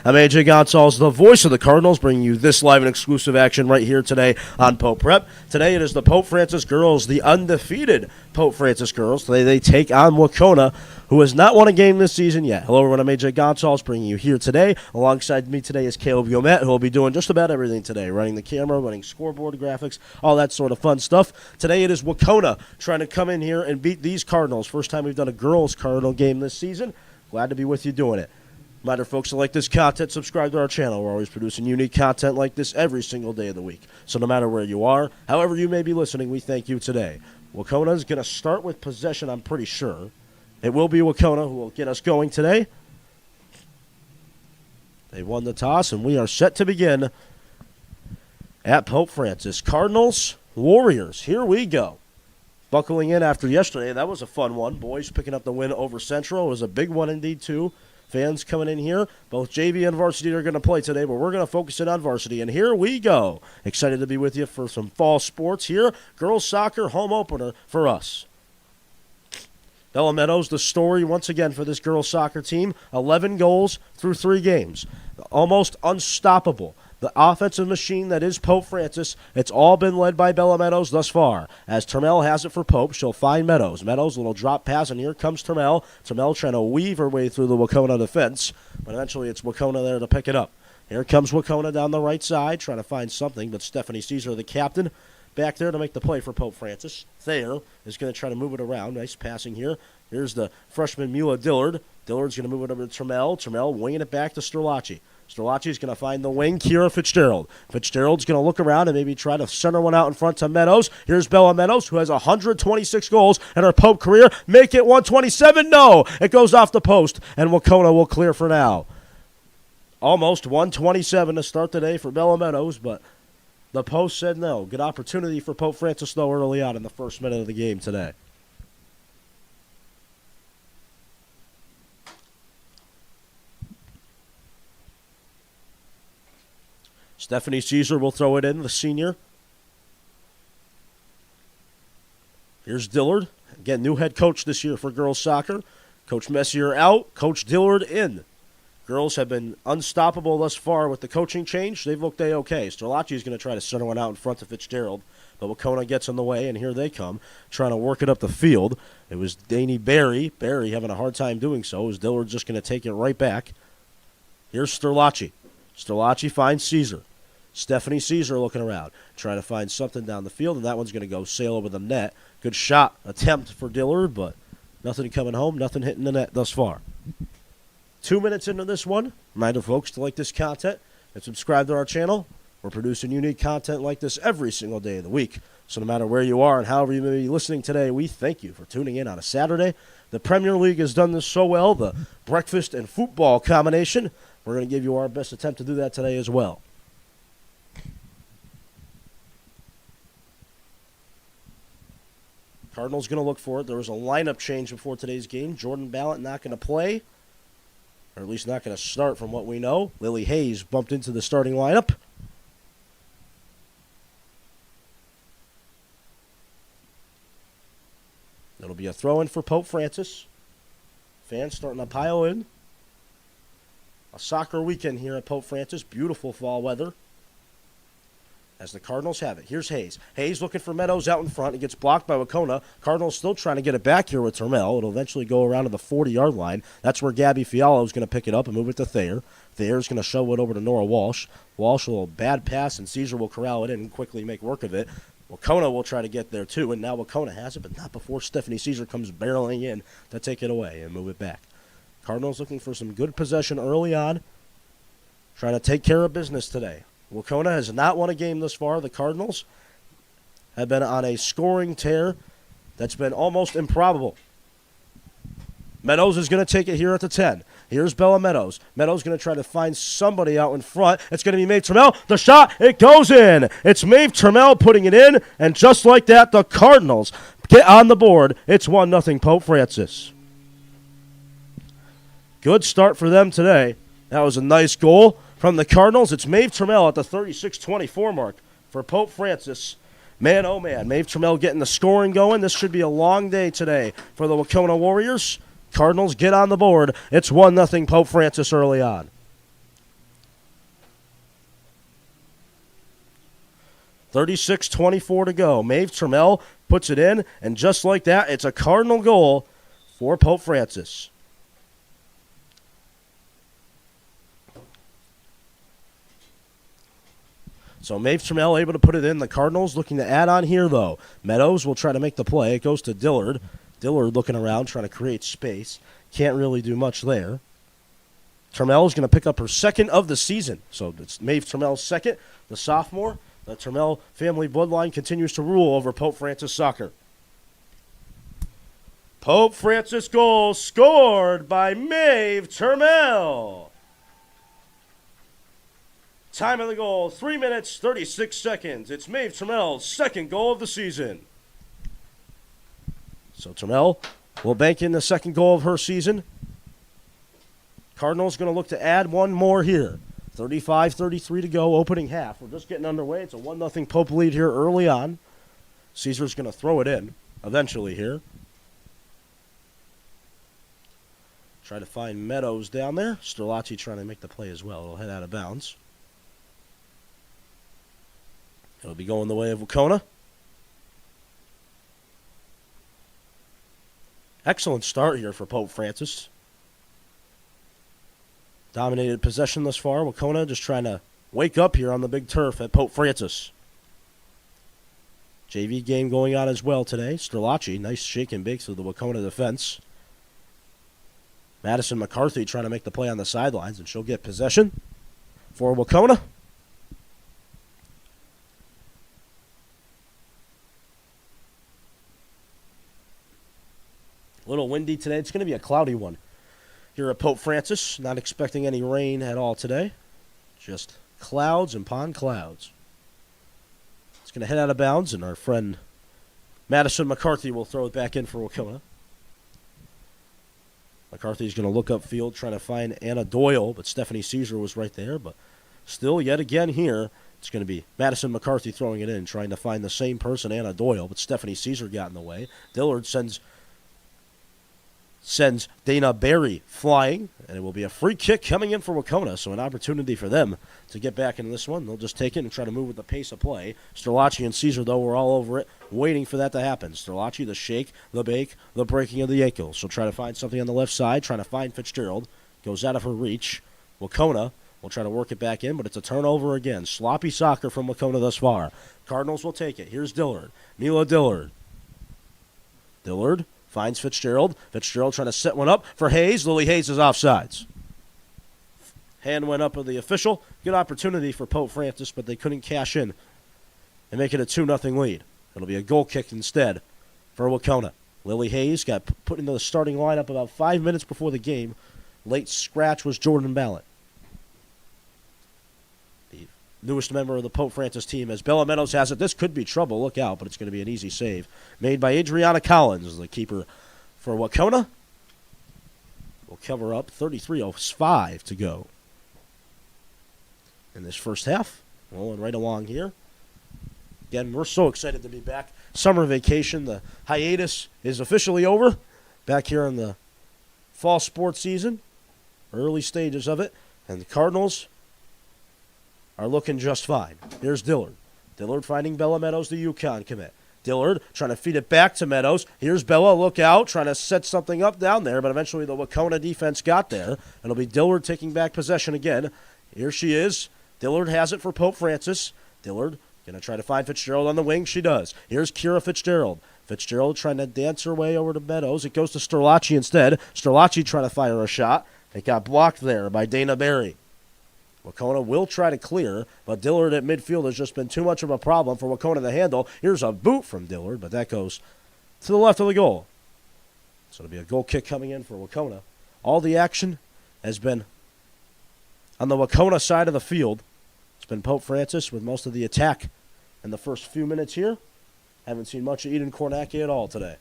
I'm AJ Gonzalez, the voice of the Cardinals, bringing you this live and exclusive action right here today on Pope Prep. Today it is the Pope Francis girls, the undefeated Pope Francis girls. Today they take on Wahconah, who has not won a game this season yet. Hello everyone, I'm AJ Gonzalez, bringing you here today. Alongside me today is Caleb Gomet, who will be doing just about everything today, running the camera, running scoreboard graphics, all that sort of fun stuff. Today it is Wahconah trying to come in here and beat these Cardinals. First time we've done a girls Cardinal game this season. Glad to be with you doing it. Reminder, folks, to like this content, subscribe to our channel. We're always producing unique content like this every single day of the week. So no matter where you are, however you may be listening, we thank you today. Wahconah is going to start with possession, I'm pretty sure. It will be Wahconah who will get us going today. They won the toss, and we are set to begin at Pope Francis. Cardinals, Warriors, here we go. Buckling in after yesterday, that was a fun one. Boys picking up the win over Central. It was a big one indeed, too. Fans coming in here. Both JV and Varsity are going to play today, but we're going to focus in on Varsity. And here we go. Excited to be with you for some fall sports here. Girls soccer home opener for us. Bella Meadows, the story once again for this girls soccer team. 11 goals through 3 games. Almost unstoppable. The offensive machine that is Pope Francis, it's all been led by Bella Meadows thus far. As Termel has it for Pope, she'll find Meadows. Meadows, a little drop pass, and here comes Termel. Termel trying to weave her way through the Wahconah defense, but eventually it's Wahconah there to pick it up. Here comes Wahconah down the right side, trying to find something, but Stephanie Caesar, the captain, back there to make the play for Pope Francis. Thayer is going to try to move it around. Nice passing here. Here's the freshman MIAA Dillard. Dillard's going to move it over to Termel. Termel winging it back to Sterlacci. Sterlacci's going to find the wing, Kira Fitzgerald. Fitzgerald's going to look around and maybe try to center one out in front to Meadows. Here's Bella Meadows, who has 126 goals in her Pope career. Make it 127? No! It goes off the post, and Wahconah will clear for now. Almost 127 to start the day for Bella Meadows, but the post said no. Good opportunity for Pope Francis, though, early on in the first minute of the game today. Stephanie Caesar will throw it in, the senior. Here's Dillard. Again, new head coach this year for girls soccer. Coach Messier out, Coach Dillard in. Girls have been unstoppable thus far with the coaching change. They've looked A-okay. Sterlacci is going to try to center one out in front of Fitzgerald, but Wahconah gets in the way, and here they come, trying to work it up the field. It was Danny Barry. Barry having a hard time doing so, as Dillard just going to take it right back. Here's Sterlacci. Sterlacci finds Caesar. Stephanie Caesar looking around, trying to find something down the field, and that one's going to go sail over the net. Good shot attempt for Dillard, but nothing coming home, nothing hitting the net thus far. 2 minutes into this one. Reminder, folks, to like this content and subscribe to our channel. We're producing unique content like this every single day of the week. So no matter where you are and however you may be listening today, we thank you for tuning in on a Saturday. The Premier League has done this so well, the breakfast and football combination. We're going to give you our best attempt to do that today as well. Cardinals going to look for it. There was a lineup change before today's game. Jordan Ballot not going to play, or at least not going to start from what we know. Lily Hayes bumped into the starting lineup. It'll be a throw-in for Pope Francis. Fans starting to pile in. A soccer weekend here at Pope Francis. Beautiful fall weather. As the Cardinals have it. Here's Hayes. Hayes looking for Meadows out in front. It gets blocked by Wahconah. Cardinals still trying to get it back here with Termel. It'll eventually go around to the 40-yard line. That's where Gabby Fiala is going to pick it up and move it to Thayer. Thayer's going to show it over to Nora Walsh. Walsh will bad pass, and Caesar will corral it in and quickly make work of it. Wahconah will try to get there too, and now Wahconah has it, but not before Stephanie Caesar comes barreling in to take it away and move it back. Cardinals looking for some good possession early on, trying to take care of business today. Wahconah has not won a game thus far. The Cardinals have been on a scoring tear that's been almost improbable. Meadows is going to take it here at the 10. Here's Bella Meadows. Meadows going to try to find somebody out in front. It's going to be Maeve Termel. The shot, it goes in. It's Maeve Termel putting it in, and just like that, the Cardinals get on the board. It's 1-0 Pope Francis. Good start for them today. That was a nice goal from the Cardinals. It's Maeve Termel at the 36-24 mark for Pope Francis. Man, oh man, Maeve Termel getting the scoring going. This should be a long day today for the Wahconah Warriors. Cardinals get on the board. It's 1-0 Pope Francis early on. 36-24 to go. Maeve Trammell puts it in, and just like that, it's a Cardinal goal for Pope Francis. So Maeve Trammell able to put it in. The Cardinals looking to add on here, though. Meadows will try to make the play. It goes to Dillard. Dillard looking around, trying to create space. Can't really do much there. Trammell is going to pick up her second of the season. So it's Maeve Trammell's second, the sophomore. The Trammell family bloodline continues to rule over Pope Francis soccer. Pope Francis goal scored by Maeve Trammell. Time of the goal, 3 minutes, 36 seconds. It's Maeve Trammell's second goal of the season. So Trammell will bank in the second goal of her season. Cardinals going to look to add one more here. 35-33 to go, opening half. We're just getting underway. It's a 1-0 Pope lead here early on. Caesar's going to throw it in eventually here. Try to find Meadows down there. Sterlacci trying to make the play as well. It'll head out of bounds. It'll be going the way of Wahconah. Excellent start here for Pope Francis. Dominated possession thus far. Wahconah just trying to wake up here on the big turf at Pope Francis. JV game going on as well today. Sterlacci, nice shake and bake through the Wahconah defense. Madison McCarthy trying to make the play on the sidelines, and she'll get possession for Wahconah. A little windy today. It's going to be a cloudy one here at Pope Francis. Not expecting any rain at all today. Just clouds upon clouds. It's going to head out of bounds, and our friend Madison McCarthy will throw it back in for Wahconah. McCarthy's going to look upfield, trying to find Anna Doyle, but Stephanie Caesar was right there. But still, yet again here, it's going to be Madison McCarthy throwing it in, trying to find the same person, Anna Doyle, but Stephanie Caesar got in the way. Dillard sends Dana Berry flying, and it will be a free kick coming in for Wahconah, so an opportunity for them to get back into this one. They'll just take it and try to move with the pace of play. Sterlacci and Caesar, though, were all over it, waiting for that to happen. Sterlacci, the shake, the bake, the breaking of the ankle. She'll try to find something on the left side, trying to find Fitzgerald. Goes out of her reach. Wahconah will try to work it back in, but it's a turnover again. Sloppy soccer from Wahconah thus far. Cardinals will take it. Here's Dillard. Mila Dillard. Dillard finds Fitzgerald. Fitzgerald trying to set one up for Hayes. Lily Hayes is offsides. Hand went up of the official. Good opportunity for Pope Francis, but they couldn't cash in and make it a 2-0 lead. It'll be a goal kick instead for Wahconah. Lily Hayes got put into the starting lineup about 5 minutes before the game. Late scratch was Jordan Ballett, the newest member of the Pope Francis team. As Bella Meadows has it, this could be trouble. Look out, but it's going to be an easy save. Made by Adriana Collins, the keeper for Wahconah. We'll cover up 33:05 to go in this first half. Rolling right along here. Again, we're so excited to be back. Summer vacation, the hiatus is officially over. Back here in the fall sports season, early stages of it, and the Cardinals are looking just fine. Here's Dillard. Dillard finding Bella Meadows, the UConn commit. Dillard trying to feed it back to Meadows. Here's Bella, look out, trying to set something up down there, but eventually the Wahconah defense got there. It'll be Dillard taking back possession again. Here she is. Dillard has it for Pope Francis. Dillard going to try to find Fitzgerald on the wing. She does. Here's Kira Fitzgerald. Fitzgerald trying to dance her way over to Meadows. It goes to Sterlacci instead. Sterlacci trying to fire a shot. It got blocked there by Dana Berry. Wahconah will try to clear, but Dillard at midfield has just been too much of a problem for Wahconah to handle. Here's a boot from Dillard, but that goes to the left of the goal. So it'll be a goal kick coming in for Wahconah. All the action has been on the Wahconah side of the field. It's been Pope Francis with most of the attack in the first few minutes here. Haven't seen much of Eden Kornacki at all today.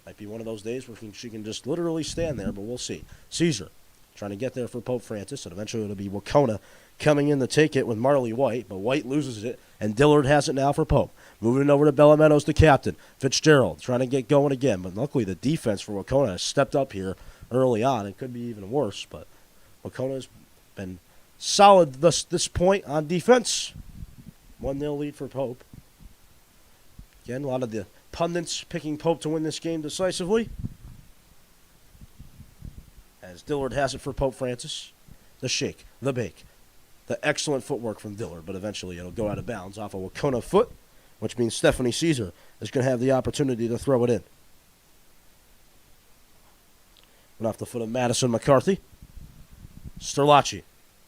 Might be one of those days where she can just literally stand there, but we'll see. Caesar trying to get there for Pope Francis, and eventually it'll be Wahconah coming in to take it with Marley White, but White loses it, and Dillard has it now for Pope. Moving it over to Bella Meadows, the captain. Fitzgerald trying to get going again, but luckily the defense for Wahconah has stepped up here early on. It could be even worse, but Wahconah has been solid this point on defense. 1-0 lead for Pope. Again, a lot of the pundits picking Pope to win this game decisively. As Dillard has it for Pope Francis. The shake, the bake. The excellent footwork from Dillard, but eventually it'll go out of bounds off a Wahconah foot, which means Stephanie Caesar is going to have the opportunity to throw it in. Went off the foot of Madison McCarthy. Sterlacci.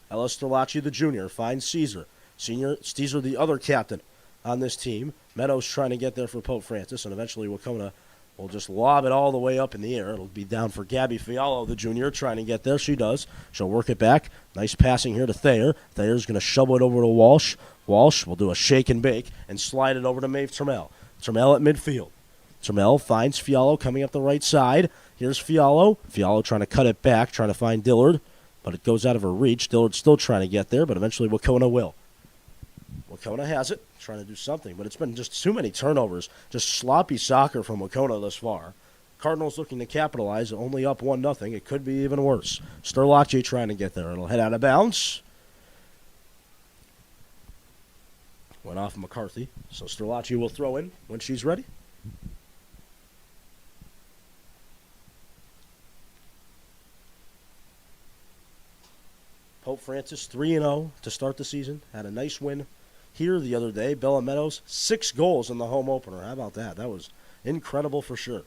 Ella Sterlacci, the junior, finds Caesar. Caesar, the other captain on this team. Meadows trying to get there for Pope Francis, and eventually Wahconah will just lob it all the way up in the air. It'll be down for Gabby Fiallo, the junior, trying to get there. She does. She'll work it back. Nice passing here to Thayer. Thayer's going to shovel it over to Walsh. Walsh will do a shake and bake and slide it over to Maeve Trammell. Trammell at midfield. Trammell finds Fiallo coming up the right side. Here's Fiallo. Fiallo trying to cut it back, trying to find Dillard, but it goes out of her reach. Dillard's still trying to get there, but eventually Wahconah will. Wahconah has it, trying to do something, but it's been just too many turnovers. Just sloppy soccer from Wahconah thus far. Cardinals looking to capitalize, only up 1-0. It could be even worse. Sterlacci trying to get there. It'll head out of bounds. Went off McCarthy, so Sterlacci will throw in when she's ready. Pope Francis 3-0 to start the season. Had a nice win here the other day. Bella Meadows, 6 goals in the home opener. How about that? That was incredible for sure.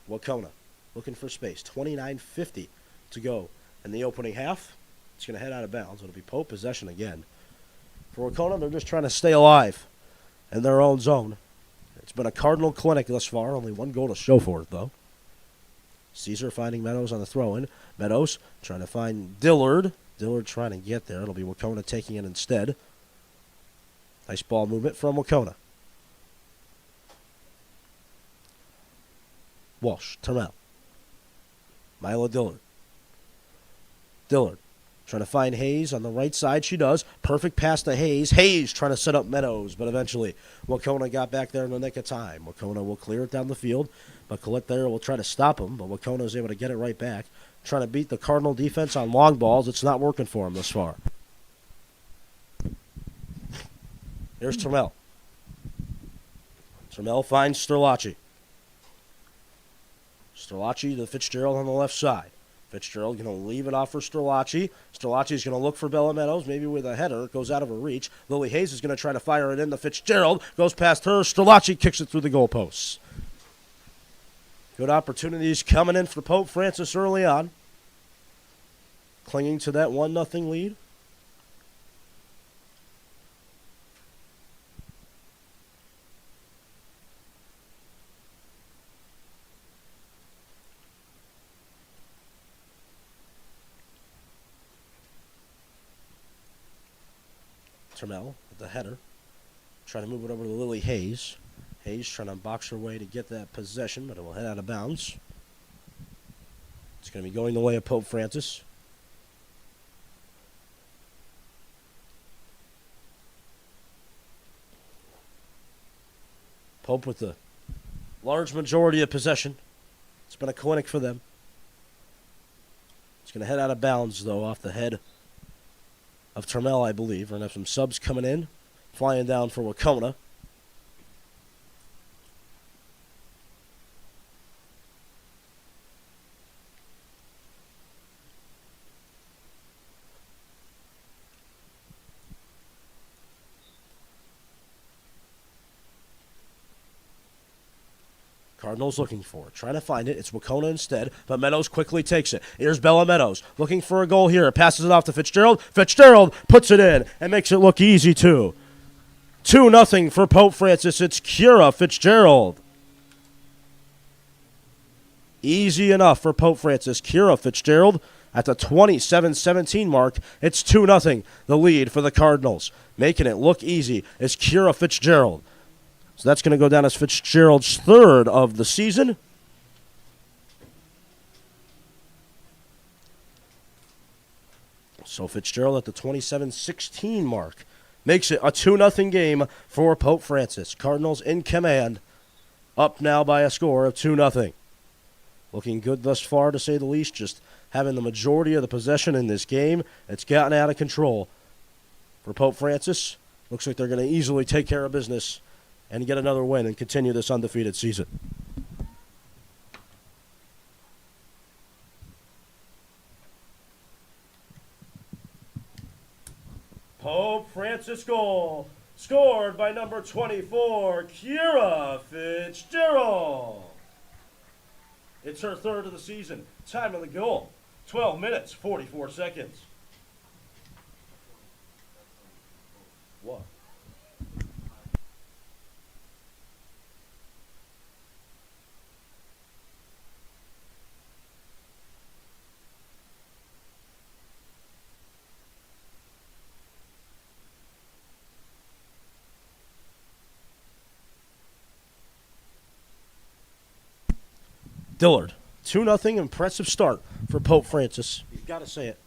Wahconah looking for space. 29:50 to go in the opening half. It's going to head out of bounds. It'll be Pope possession again. For Wahconah, they're just trying to stay alive in their own zone. It's been a Cardinal clinic thus far. Only 1 goal to show for it, though. Caesar finding Meadows on the throw-in. Meadows trying to find Dillard. Dillard trying to get there. It'll be Wahconah taking it instead. Nice ball movement from Wahconah. Walsh, Trammell. Mila Dillard. Dillard trying to find Hayes on the right side. She does. Perfect pass to Hayes. Hayes trying to set up Meadows, but eventually Wahconah got back there in the nick of time. Wahconah will clear it down the field, but Colette there will try to stop him, but Wahconah is able to get it right back. Trying to beat the Cardinal defense on long balls. It's not working for him thus far. Here's Trammell. Trammell finds Sterlacci. Sterlacci to Fitzgerald on the left side. Fitzgerald going to leave it off for Sterlacci. Sterlacci's going to look for Bella Meadows, maybe with a header. It goes out of her reach. Lily Hayes is going to try to fire it into Fitzgerald. Goes past her. Sterlacci kicks it through the goalposts. Good opportunities coming in for Pope Francis early on. Clinging to that 1-0 lead. Trammell with the header. Trying to move it over to Lily Hayes. Hayes trying to box her way to get that possession, but it will head out of bounds. It's going to be going the way of Pope Francis. Pope with the large majority of possession. It's been a clinic for them. It's going to head out of bounds, though, off the head of Trammell, I believe. We're going to have some subs coming in, flying down for Wahconah. Cardinals looking for it, trying to find it. It's Wahconah instead, but Meadows quickly takes it. Here's Bella Meadows looking for a goal here. Passes it off to Fitzgerald. Fitzgerald puts it in and makes it look easy, too. 2-0 for Pope Francis. It's Kira Fitzgerald. Easy enough for Pope Francis. Kira Fitzgerald at the 27-17 mark. It's 2-0, the lead for the Cardinals. Making it look easy is Kira Fitzgerald. So that's going to go down as Fitzgerald's 3rd of the season. So Fitzgerald at the 27-16 mark makes it a 2-0 game for Pope Francis. Cardinals in command, up now by a score of 2-0. Looking good thus far, to say the least, just having the majority of the possession in this game. It's gotten out of control for Pope Francis. Looks like they're going to easily take care of business and get another win and continue this undefeated season. Pope Francis goal, scored by number 24, Kira Fitzgerald. It's her third of the season. Time of the goal, 12 minutes, 44 seconds. What? Dillard, 2-0, impressive start for Pope Francis. You've got to say it.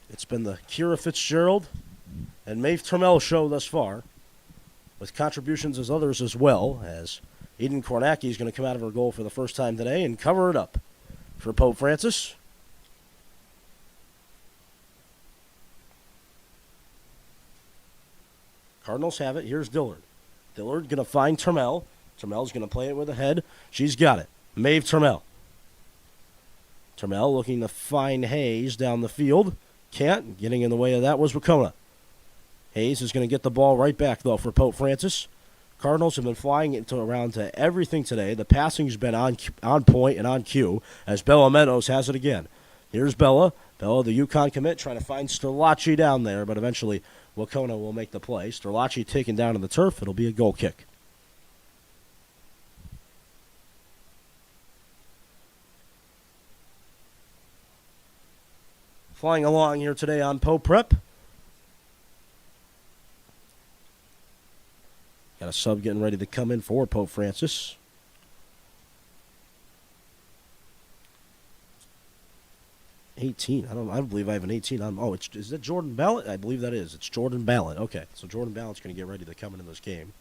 It's been the Kira Fitzgerald and Maeve Trammell show thus far, with contributions as others as well, as Eden Kornacki is going to come out of her goal for the first time today and cover it up for Pope Francis. Cardinals have it. Here's Dillard. Dillard going to find Trammell. Trammell's going to play it with a head. She's got it. Maeve Trammell. Trammell looking to find Hayes down the field. Can't. Getting in the way of that was Wahconah. Hayes is going to get the ball right back, though, for Pope Francis. Cardinals have been flying it around to everything today. The passing's been on point and on cue, as Bella Meadows has it again. Here's Bella. Bella, the Yukon commit, trying to find Sterlacci down there, but eventually Wahconah will make the play. Sterlacci taken down to the turf. It'll be a goal kick. Flying along here today on Pope Prep. Got a sub getting ready to come in for Pope Francis. $18. I don't believe I have an 18 on. Oh, is that Jordan Ballot? I believe that is. It's Jordan Ballot. Okay, so Jordan Ballott's going to get ready to come into this game.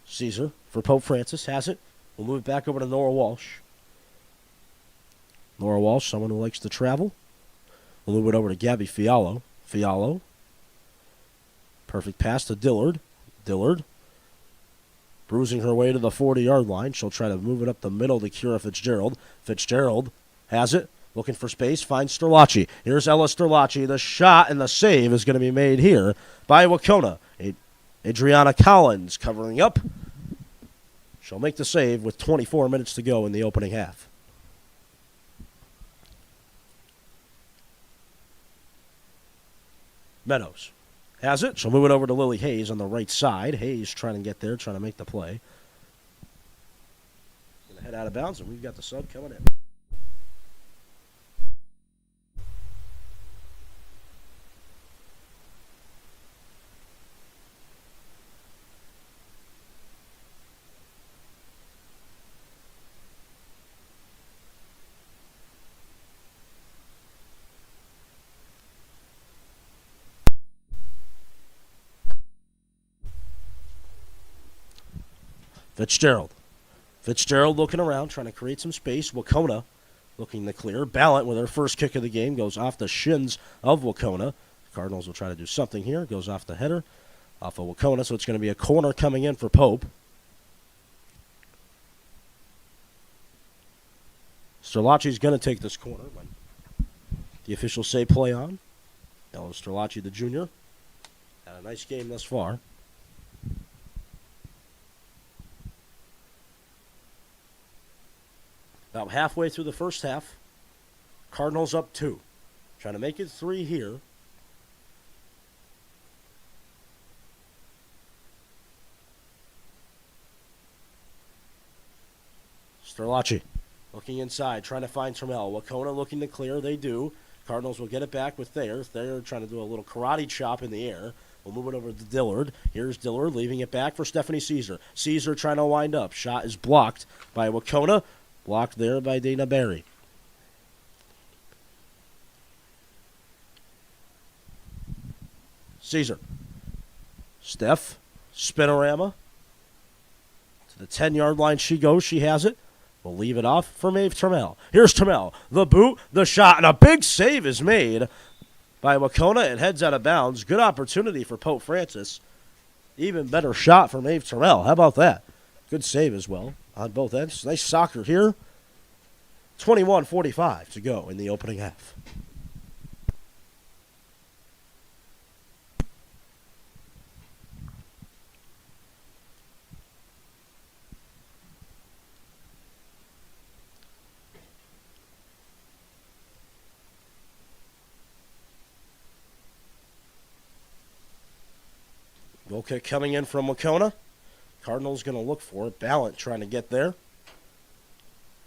Caesar for Pope Francis has it. We'll move it back over to Nora Walsh. Nora Walsh, someone who likes to travel. We'll move it over to Gabby Fiallo. Fiallo. Perfect pass to Dillard. Dillard. Bruising her way to the 40-yard line. She'll try to move it up the middle to Kira Fitzgerald. Fitzgerald has it. Looking for space. Finds Sterlacci. Here's Ella Sterlacci. The shot and the save is going to be made here by Wahconah. Adriana Collins covering up. She'll make the save with 24 minutes to go in the opening half. Meadows has it. She'll move it over to Lily Hayes on the right side. Hayes trying to get there, trying to make the play. Going to head out of bounds, and we've got the sub coming in. Fitzgerald. Fitzgerald looking around, trying to create some space. Wahconah looking to clear. Ballot with her first kick of the game goes off the shins of Wahconah. The Cardinals will try to do something here. Goes off the header, off of Wahconah, so it's going to be a corner coming in for Pope. Sterlacci's going to take this corner when the officials say play on. Ella Sterlacci, the junior. Had a nice game thus far. About halfway through the first half, Cardinals up 2. Trying to make it 3 here. Sterlacci looking inside, trying to find Trammell. Wahconah looking to clear. They do. Cardinals will get it back with Thayer. Thayer trying to do a little karate chop in the air. We'll move it over to Dillard. Here's Dillard leaving it back for Stephanie Caesar. Caesar trying to wind up. Shot is blocked by Wahconah. Blocked there by Dana Barry. Caesar. Steph. Spinorama. To To the 10-yard line she goes. She has it. We'll leave it off for Maeve Trammell. Here's Trammell. The boot, the shot, and a big save is made by Wahconah. It heads out of bounds. Good opportunity for Pope Francis. Even better shot for Maeve Trammell. How about that? Good save as well on both ends. Nice soccer here. 21:45 to go in the opening half. Goal kick coming in from Wahconah. Cardinals going to look for it. Ballant trying to get there.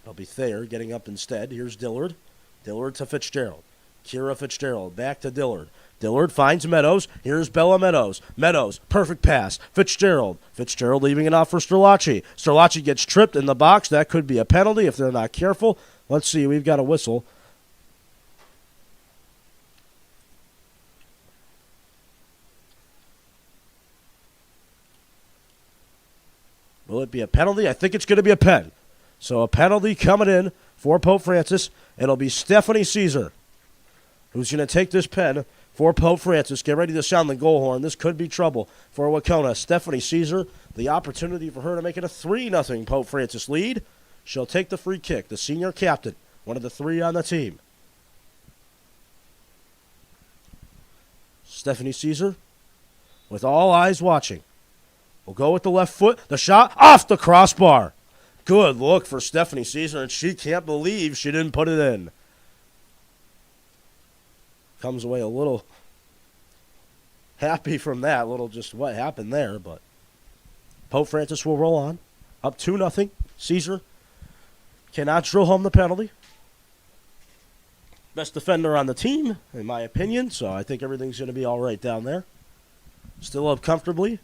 It'll be Thayer getting up instead. Here's Dillard. Dillard to Fitzgerald. Kira Fitzgerald back to Dillard. Dillard finds Meadows. Here's Bella Meadows. Meadows, perfect pass. Fitzgerald. Fitzgerald leaving it off for Sterlacci. Sterlacci gets tripped in the box. That could be a penalty if they're not careful. Let's see. We've got a whistle. Will it be a penalty? I think it's going to be a pen. So a penalty coming in for Pope Francis. It'll be Stephanie Caesar who's going to take this pen for Pope Francis. Get ready to sound the goal horn. This could be trouble for Wahconah. Stephanie Caesar, the opportunity for her to make it a 3-0 Pope Francis lead. She'll take the free kick. The senior captain, one of the 3 on the team. Stephanie Caesar, with all eyes watching. We'll go with the left foot. The shot off the crossbar. Good look for Stephanie Caesar, and she can't believe she didn't put it in. Comes away a little happy from that. A little just what happened there, but Pope Francis will roll on. Up 2-0. Caesar cannot drill home the penalty. Best defender on the team, in my opinion, so I think everything's going to be all right down there. Still up comfortably.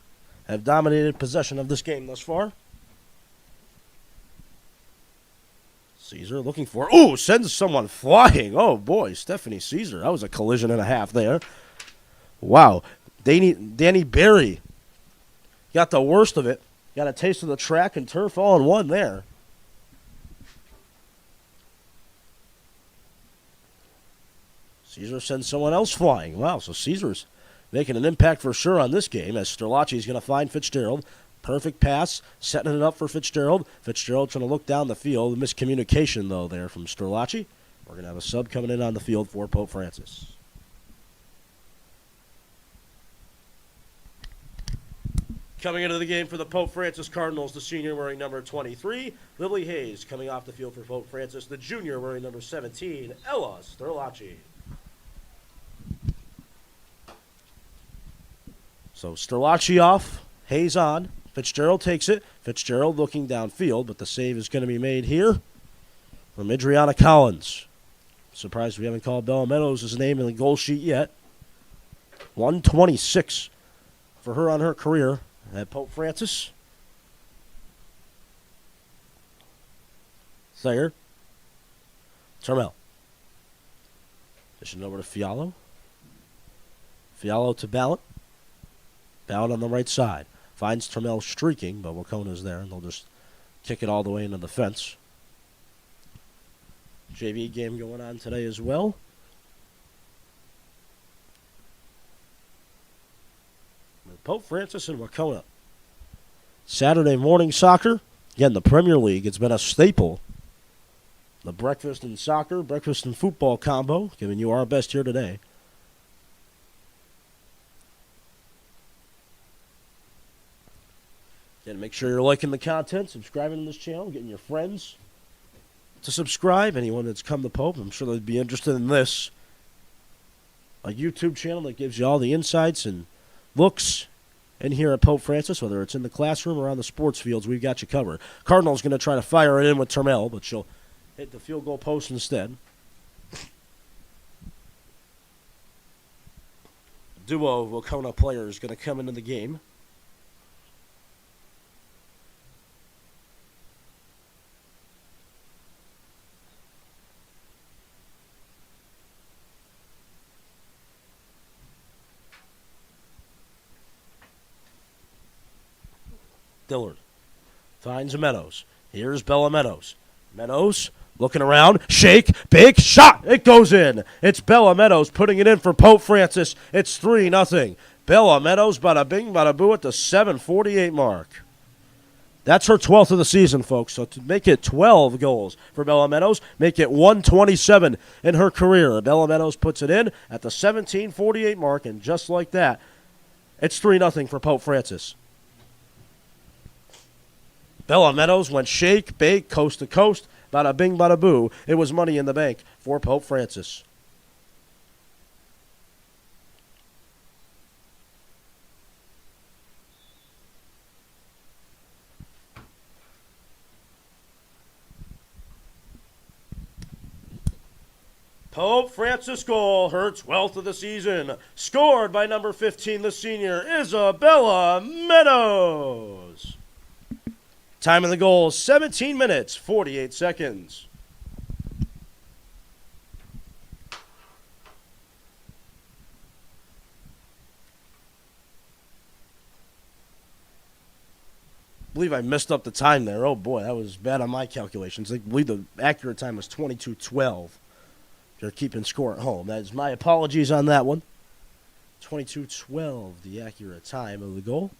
Have dominated possession of this game thus far. Caesar looking for... Ooh, sends someone flying. Oh, boy, Stephanie Caesar. That was a collision and a half there. Wow. Danny Berry got the worst of it. Got a taste of the track and turf all in one there. Caesar sends someone else flying. Wow, so Caesar's making an impact for sure on this game as Sterlacci is going to find Fitzgerald. Perfect pass, setting it up for Fitzgerald. Fitzgerald trying to look down the field. Miscommunication, though, there from Sterlacci. We're going to have a sub coming in on the field for Pope Francis. Coming into the game for the Pope Francis Cardinals, the senior wearing number 23, Lily Hayes. Coming off the field for Pope Francis, the junior wearing number 17, Ella Sterlacci. So Sterlacci off, Hayes on. Fitzgerald takes it. Fitzgerald looking downfield, but the save is going to be made here from Adriana Collins. Surprised we haven't called Bella Meadows' name in the goal sheet yet. 126 for her on her career at Pope Francis. Thayer. Trammell. Fishing over to Fiallo. Fiallo to Ballant. Ballant on the right side. Finds Trammell streaking, but Wahconah's there, and they'll just kick it all the way into the fence. JV game going on today as well. With Pope Francis and Wahconah. Saturday morning soccer. Again, the Premier League, it's been a staple. The breakfast and soccer, breakfast and football combo, giving you our best here today. And make sure you're liking the content, subscribing to this channel, getting your friends to subscribe. Anyone that's come to Pope, I'm sure they'd be interested in this. A YouTube channel that gives you all the insights and looks in here at Pope Francis, whether it's in the classroom or on the sports fields, we've got you covered. Cardinals going to try to fire it in with Trammell, but she'll hit the field goal post instead. Duo of Wahconah players going to come into the game. Dillard Finds Meadows. Here's Bella Meadows. Meadows looking around. Shake. Big shot. It goes in. It's Bella Meadows putting it in for Pope Francis. It's 3-0. Bella Meadows, bada bing, bada boo at the 7:48 mark. That's her 12th of the season, folks. So to make it 12 goals for Bella Meadows, make it 127 in her career. Bella Meadows puts it in at the 17:48 mark, and just like that, it's 3-0 for Pope Francis. Bella Meadows went shake, bake, coast to coast, bada bing, bada boo. It was money in the bank for Pope Francis. Pope Francis goal, her 12th of the season, scored by number 15, the senior, Isabella Meadows. Time of the goal, 17 minutes, 48 seconds. I believe I messed up the time there. Oh, boy, that was bad on my calculations. I believe the accurate time was 22:12. They're keeping score at home. That is my apologies on that one. 22:12, the accurate time of the goal.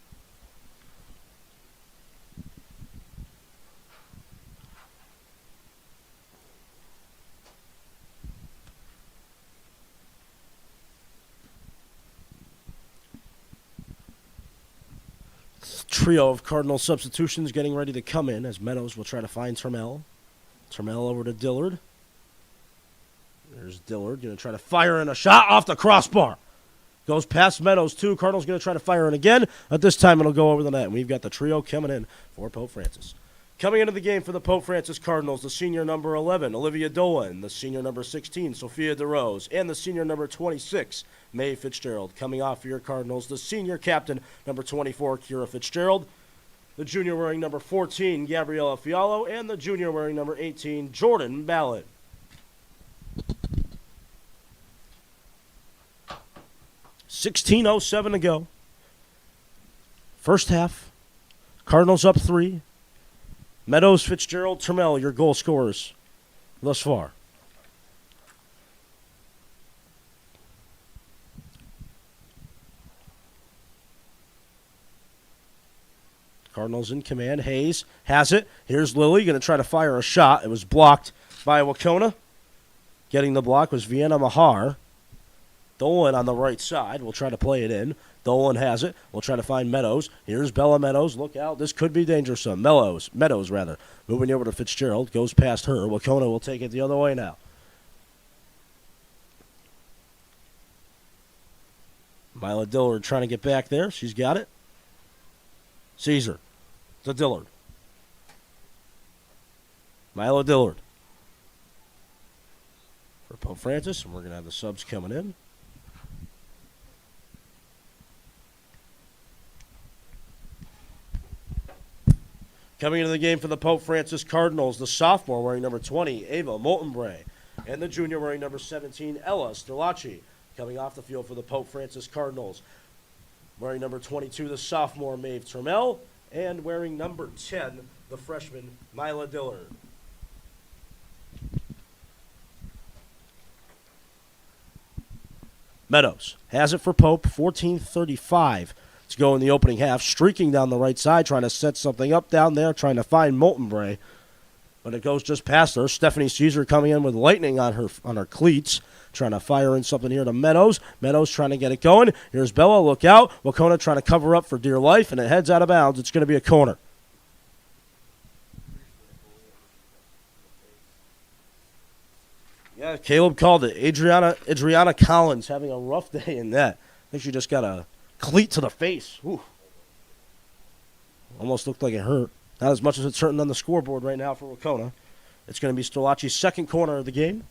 Trio of Cardinal substitutions getting ready to come in as Meadows will try to find Termel. Termel over to Dillard. There's Dillard going to try to fire in a shot off the crossbar. Goes past Meadows, too. Cardinals going to try to fire in again. At this time, it'll go over the net. We've got the trio coming in for Pope Francis. Coming into the game for the Pope Francis Cardinals, the senior number 11, Olivia Dolan, the senior number 16, Sophia DeRose, and the senior number 26, Mae Fitzgerald. Coming off for your Cardinals, the senior captain, number 24, Kira Fitzgerald, the junior wearing number 14, Gabriella Fiallo, and the junior wearing number 18, Jordan Ballard. $16:07 to go. First half, Cardinals up 3. Meadows, Fitzgerald, Termel, your goal scorers thus far. Cardinals in command. Hayes has it. Here's Lilly going to try to fire a shot. It was blocked by Wahconah. Getting the block was Vienna Mahar. Dolan on the right side. We'll try to play it in. Dolan has it. We'll try to find Meadows. Here's Bella Meadows. Look out. This could be dangerous. Meadows, moving over to Fitzgerald. Goes past her. Wahconah will take it the other way now. Mila Dillard trying to get back there. She's got it. Caesar to Dillard. Mila Dillard for Pope Francis. And we're going to have the subs coming in. Coming into the game for the Pope Francis Cardinals, the sophomore wearing number 20, Ava Moltenbray, and the junior wearing number 17, Ella Sterlacci. Coming off the field for the Pope Francis Cardinals, wearing number 22, the sophomore Maeve Termel, and wearing number 10, the freshman Mila Dillard. Meadows has it for Pope, 14:35 to go in the opening half, streaking down the right side, trying to set something up down there, trying to find Moltenbray. But it goes just past her. Stephanie Caesar coming in with lightning on her cleats, trying to fire in something here to Meadows. Meadows trying to get it going. Here's Bella, look out. Wahconah trying to cover up for dear life, and it heads out of bounds. It's going to be a corner. Yeah, Caleb called it. Adriana Collins having a rough day in that. I think she just got a cleat to the face. Ooh. Almost looked like it hurt. Not as much as it's hurting on the scoreboard right now for Wahconah. It's going to be Sterlacci's second corner of the game.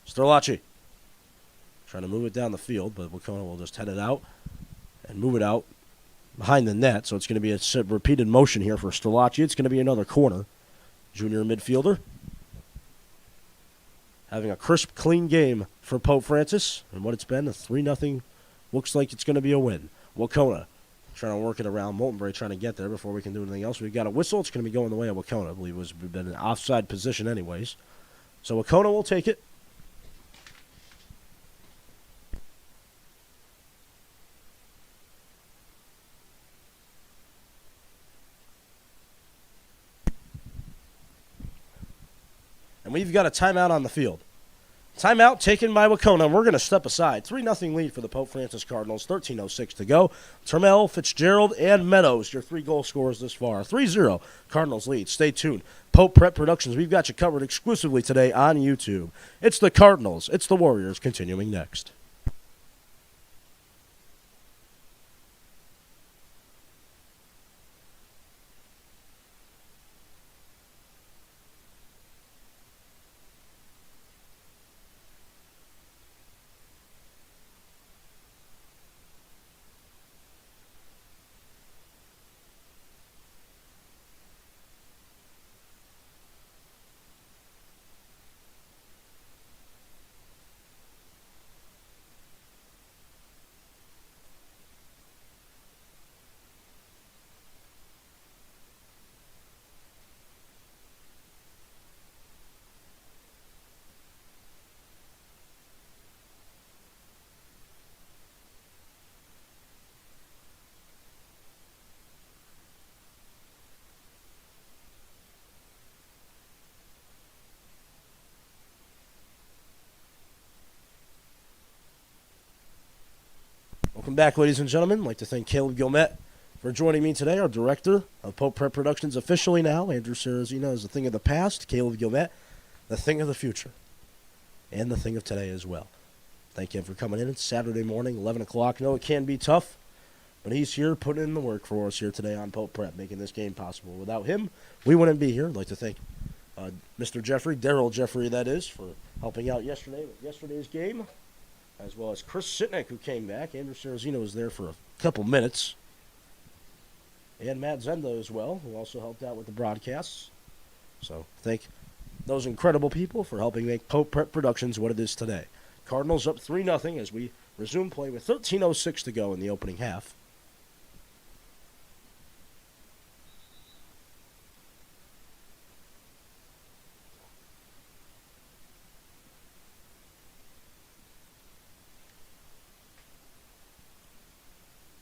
Sterlacci trying to move it down the field, but Wahconah will just head it out and move it out behind the net. So it's going to be a repeated motion here for Sterlacci. It's going to be another corner. Junior midfielder. having a crisp, clean game for Pope Francis. And what it's been, a 3-0, looks like it's going to be a win. Wahconah trying to work it around. Moltenbury trying to get there before we can do anything else. We've got a whistle. It's going to be going the way of Wahconah. I believe it was been an offside position anyways. So Wahconah will take it. And we've got a timeout on the field. Timeout taken by Wahconah. We're going to step aside. 3-0 lead for the Pope Francis Cardinals. 13:06 to go. Termel, Fitzgerald, and Meadows, your 3 goal scorers this far. 3-0 Cardinals lead. Stay tuned. Pope Prep Productions, we've got you covered exclusively today on YouTube. It's the Cardinals. It's the Warriors. Continuing next. Welcome back, ladies and gentlemen. I'd like to thank Caleb Gilmet for joining me today, our director of Pope Prep Productions officially now. Andrew Serrazino is the thing of the past. Caleb Gilmet, the thing of the future. And the thing of today as well. Thank you for coming in. It's Saturday morning, 11 o'clock. No, it can be tough, but he's here putting in the work for us here today on Pope Prep, making this game possible. Without him, we wouldn't be here. I'd like to thank Mr. Jeffrey, Daryl Jeffrey, that is, for helping out yesterday with yesterday's game, as well as Chris Sitnick, who came back. Andrew Serrazino was there for a couple minutes. And Matt Zendo as well, who also helped out with the broadcasts. So thank those incredible people for helping make Pope Prep Productions what it is today. Cardinals up 3-0 as we resume play with 13:06 to go in the opening half.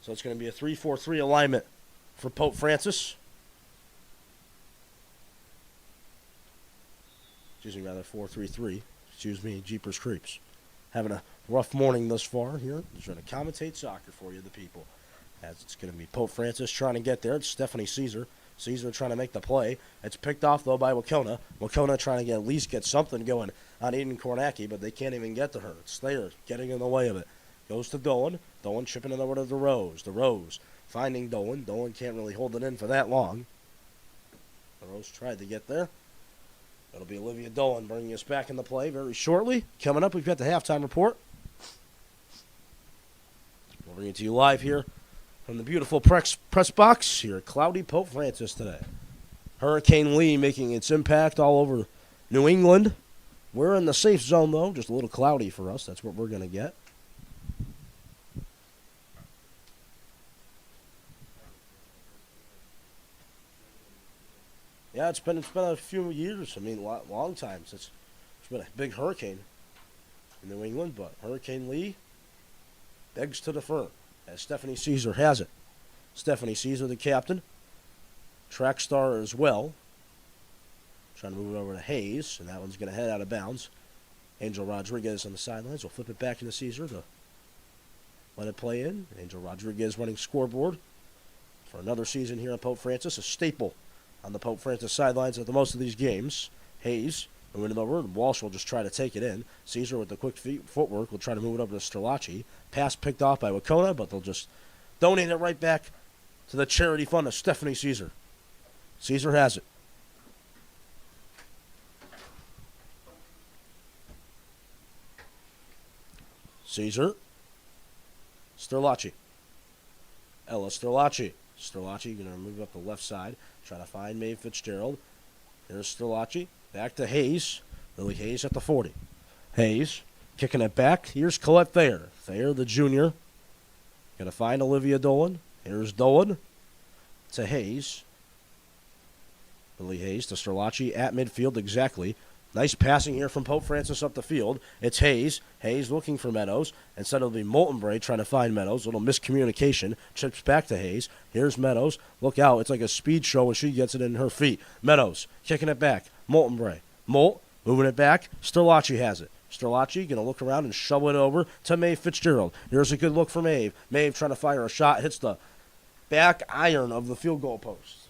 So it's going to be a 3-4-3 alignment for Pope Francis. Excuse me, rather 4-3-3. Excuse me, Jeepers Creeps. Having a rough morning thus far here. Just trying to commentate soccer for you, the people. As it's going to be Pope Francis trying to get there. It's Stephanie Caesar. Caesar trying to make the play. It's picked off, though, by Wahconah. Wahconah trying to at least get something going on Eden Kornacki, but they can't even get to her. It's there, getting in the way of it. Goes to Dolan. Dolan chipping it over to DeRose. DeRose finding Dolan. Dolan can't really hold it in for that long. DeRose tried to get there. It'll be Olivia Dolan bringing us back into play very shortly. Coming up, we've got the halftime report. We'll bring it to you live here from the beautiful press box here at cloudy Pope Francis today. Hurricane Lee making its impact all over New England. We're in the safe zone, though. Just a little cloudy for us. That's what we're going to get. Yeah, it's been a few years. I mean, long time since there's been a big hurricane in New England. But Hurricane Lee begs to defer, as Stephanie Caesar has it. Stephanie Caesar, the captain, track star as well. Trying to move it over to Hayes, and that one's going to head out of bounds. Angel Rodriguez on the sidelines will flip it back into Caesar to let it play in. Angel Rodriguez running scoreboard for another season here at Pope Francis, a staple on the Pope Francis sidelines at the most of these games. Hayes moving it over, and Walsh will just try to take it in. Caesar with the quick footwork will try to move it over to Sterlacci. Pass picked off by Wahconah, but they'll just donate it right back to the charity fund of Stephanie Caesar. Caesar has it. Caesar. Sterlacci. Ella Sterlacci. Sterlacci going to move up the left side. Trying to find Maeve Fitzgerald. Here's Sterlacci. Back to Hayes. Lily Hayes at the 40. Hayes kicking it back. Here's Colette Thayer. Thayer, the junior. Going to find Olivia Dolan. Here's Dolan to Hayes. Lily Hayes to Sterlacci at midfield exactly. Nice passing here from Pope Francis up the field. It's Hayes. Hayes looking for Meadows. Instead it'll be Moltenbray trying to find Meadows. A little miscommunication. Chips back to Hayes. Here's Meadows. Look out. It's like a speed show when she gets it in her feet. Meadows kicking it back. Moltenbray. Molt moving it back. Sterlacci has it. Sterlacci going to look around and shovel it over to Maeve Fitzgerald. Here's a good look for Maeve. Maeve trying to fire a shot. Hits the back iron of the field goal post.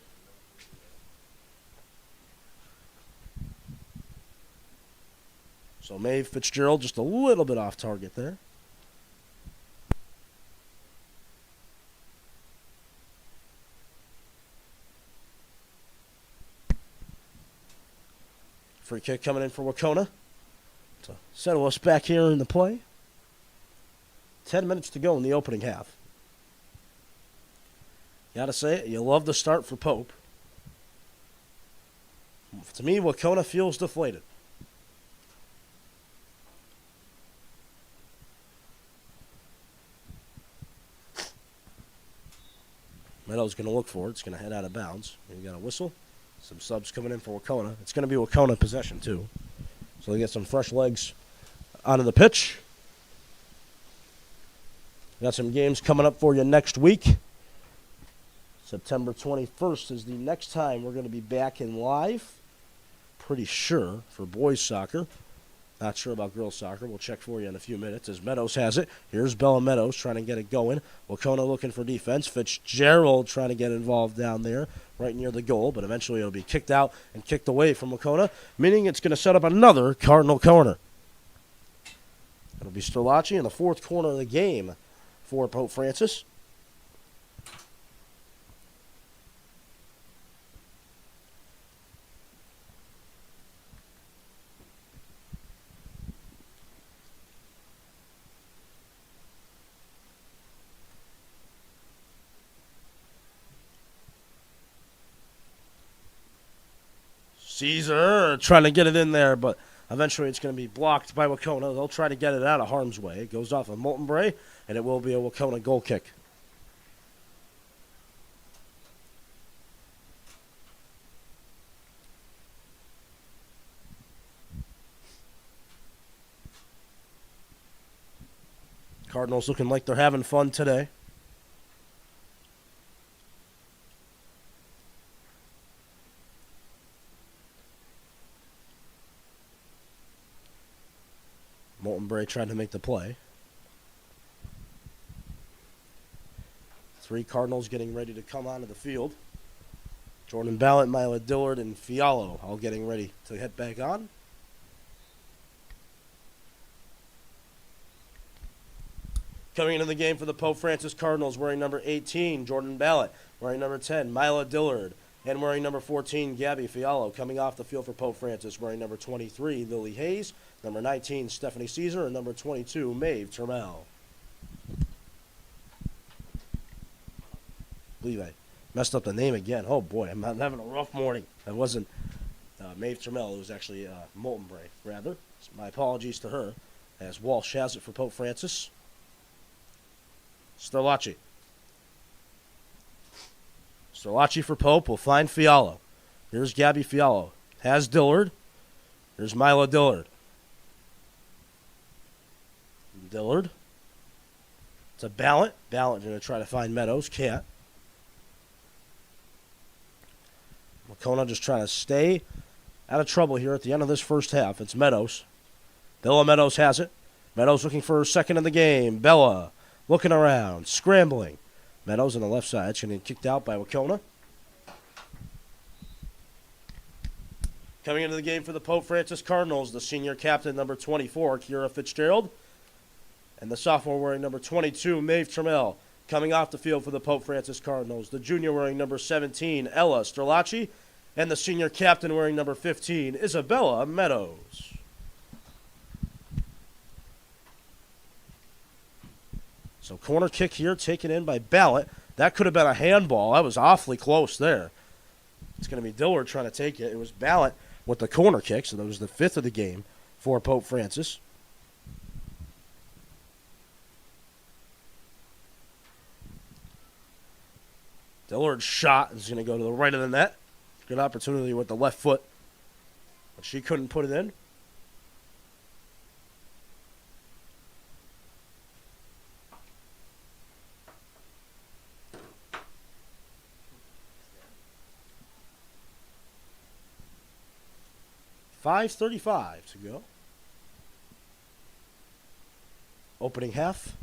So Maeve Fitzgerald just a little bit off target there. Free kick coming in for Wahconah to settle us back here in the play. 10 minutes to go in the opening half. Gotta say it, you love the start for Pope. To me, Wahconah feels deflated. Meadows going to look for it. It's going to head out of bounds. We got a whistle. Some subs coming in for Wahconah. It's going to be Wahconah possession, too. So they get some fresh legs onto the pitch. Got some games coming up for you next week. September 21st is the next time we're going to be back in live. Pretty sure for boys soccer. Not sure about girls soccer. We'll check for you in a few minutes as Meadows has it. Here's Bella Meadows trying to get it going. Wahconah looking for defense. Fitzgerald trying to get involved down there right near the goal, but eventually it'll be kicked out and kicked away from Wahconah, meaning it's going to set up another Cardinal corner. It'll be Sterlacci in the fourth corner of the game for Pope Francis. Caesar trying to get it in there, but eventually it's going to be blocked by Wahconah. They'll try to get it out of harm's way. It goes off of Moltenbray, and it will be a Wahconah goal kick. Cardinals looking like they're having fun today. Moltenbray trying to make the play. 3 Cardinals getting ready to come onto the field. Jordan Ballot, Mila Dillard, and Fiallo all getting ready to head back on. Coming into the game for the Pope Francis Cardinals, wearing number 18, Jordan Ballot. Wearing number 10, Mila Dillard. And wearing number 14, Gabby Fiallo. Coming off the field for Pope Francis, wearing number 23, Lily Hayes. Number 19, Stephanie Caesar. And number 22, Maeve Turmel. I believe I messed up the name again. Oh, boy, I'm having a rough morning. That wasn't Maeve Turmel. It was actually Moltenbray, rather. So my apologies to her, as Walsh has it for Pope Francis. Sterlacci. Sterlacci for Pope will find Fiallo. Here's Gabby Fiallo. Has Dillard. Here's Mila Dillard. Dillard. It's a Ballot. Ballot going to try to find Meadows. Can't. Wahconah just trying to stay out of trouble here at the end of this first half. It's Meadows. Bella Meadows has it. Meadows looking for her second in the game. Bella looking around. Scrambling. Meadows on the left side. She's going to get kicked out by Wahconah. Coming into the game for the Pope Francis Cardinals, the senior captain, number 24, Kira Fitzgerald. And the sophomore wearing number 22, Maeve Turmel. Coming off the field for the Pope Francis Cardinals, the junior wearing number 17, Ella Sterlacci. And the senior captain wearing number 15, Isabella Meadows. So corner kick here taken in by Ballot. That could have been a handball. That was awfully close there. It's going to be Dillard trying to take it. It was Ballot with the corner kick, so that was the 5th of the game for Pope Francis. Dillard's shot is going to go to the right of the net. Good opportunity with the left foot, but she couldn't put it in. .5:35 to go. Opening half.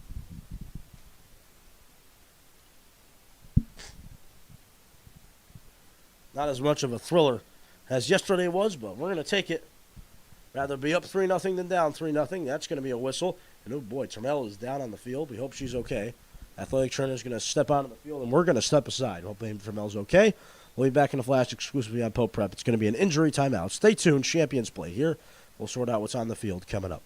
Not as much of a thriller as yesterday was, but we're going to take it. Rather be up 3-0 than down 3-0. That's going to be a whistle. And oh boy, Trammell is down on the field. We hope she's okay. Athletic trainer is going to step onto the field, and we're going to step aside. Hopefully Trammell's okay. We'll be back in a flash exclusively on Pope Prep. It's going to be an injury timeout. Stay tuned. Champions play here. We'll sort out what's on the field coming up.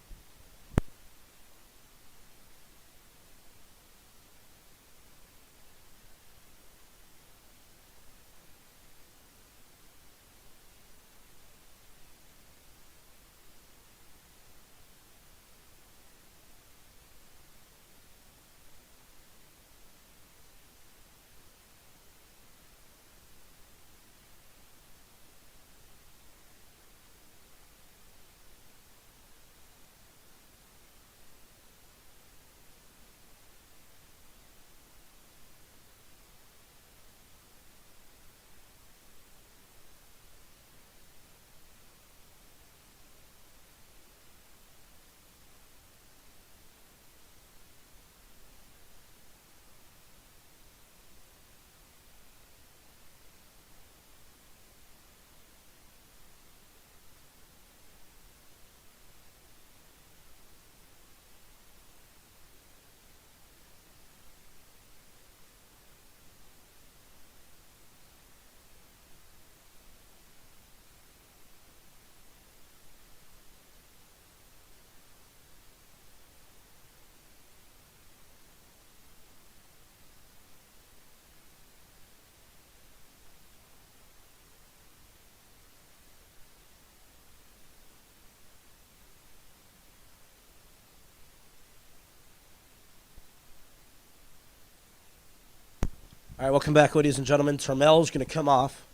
All right, welcome back, ladies and gentlemen. Trammell's going to come off.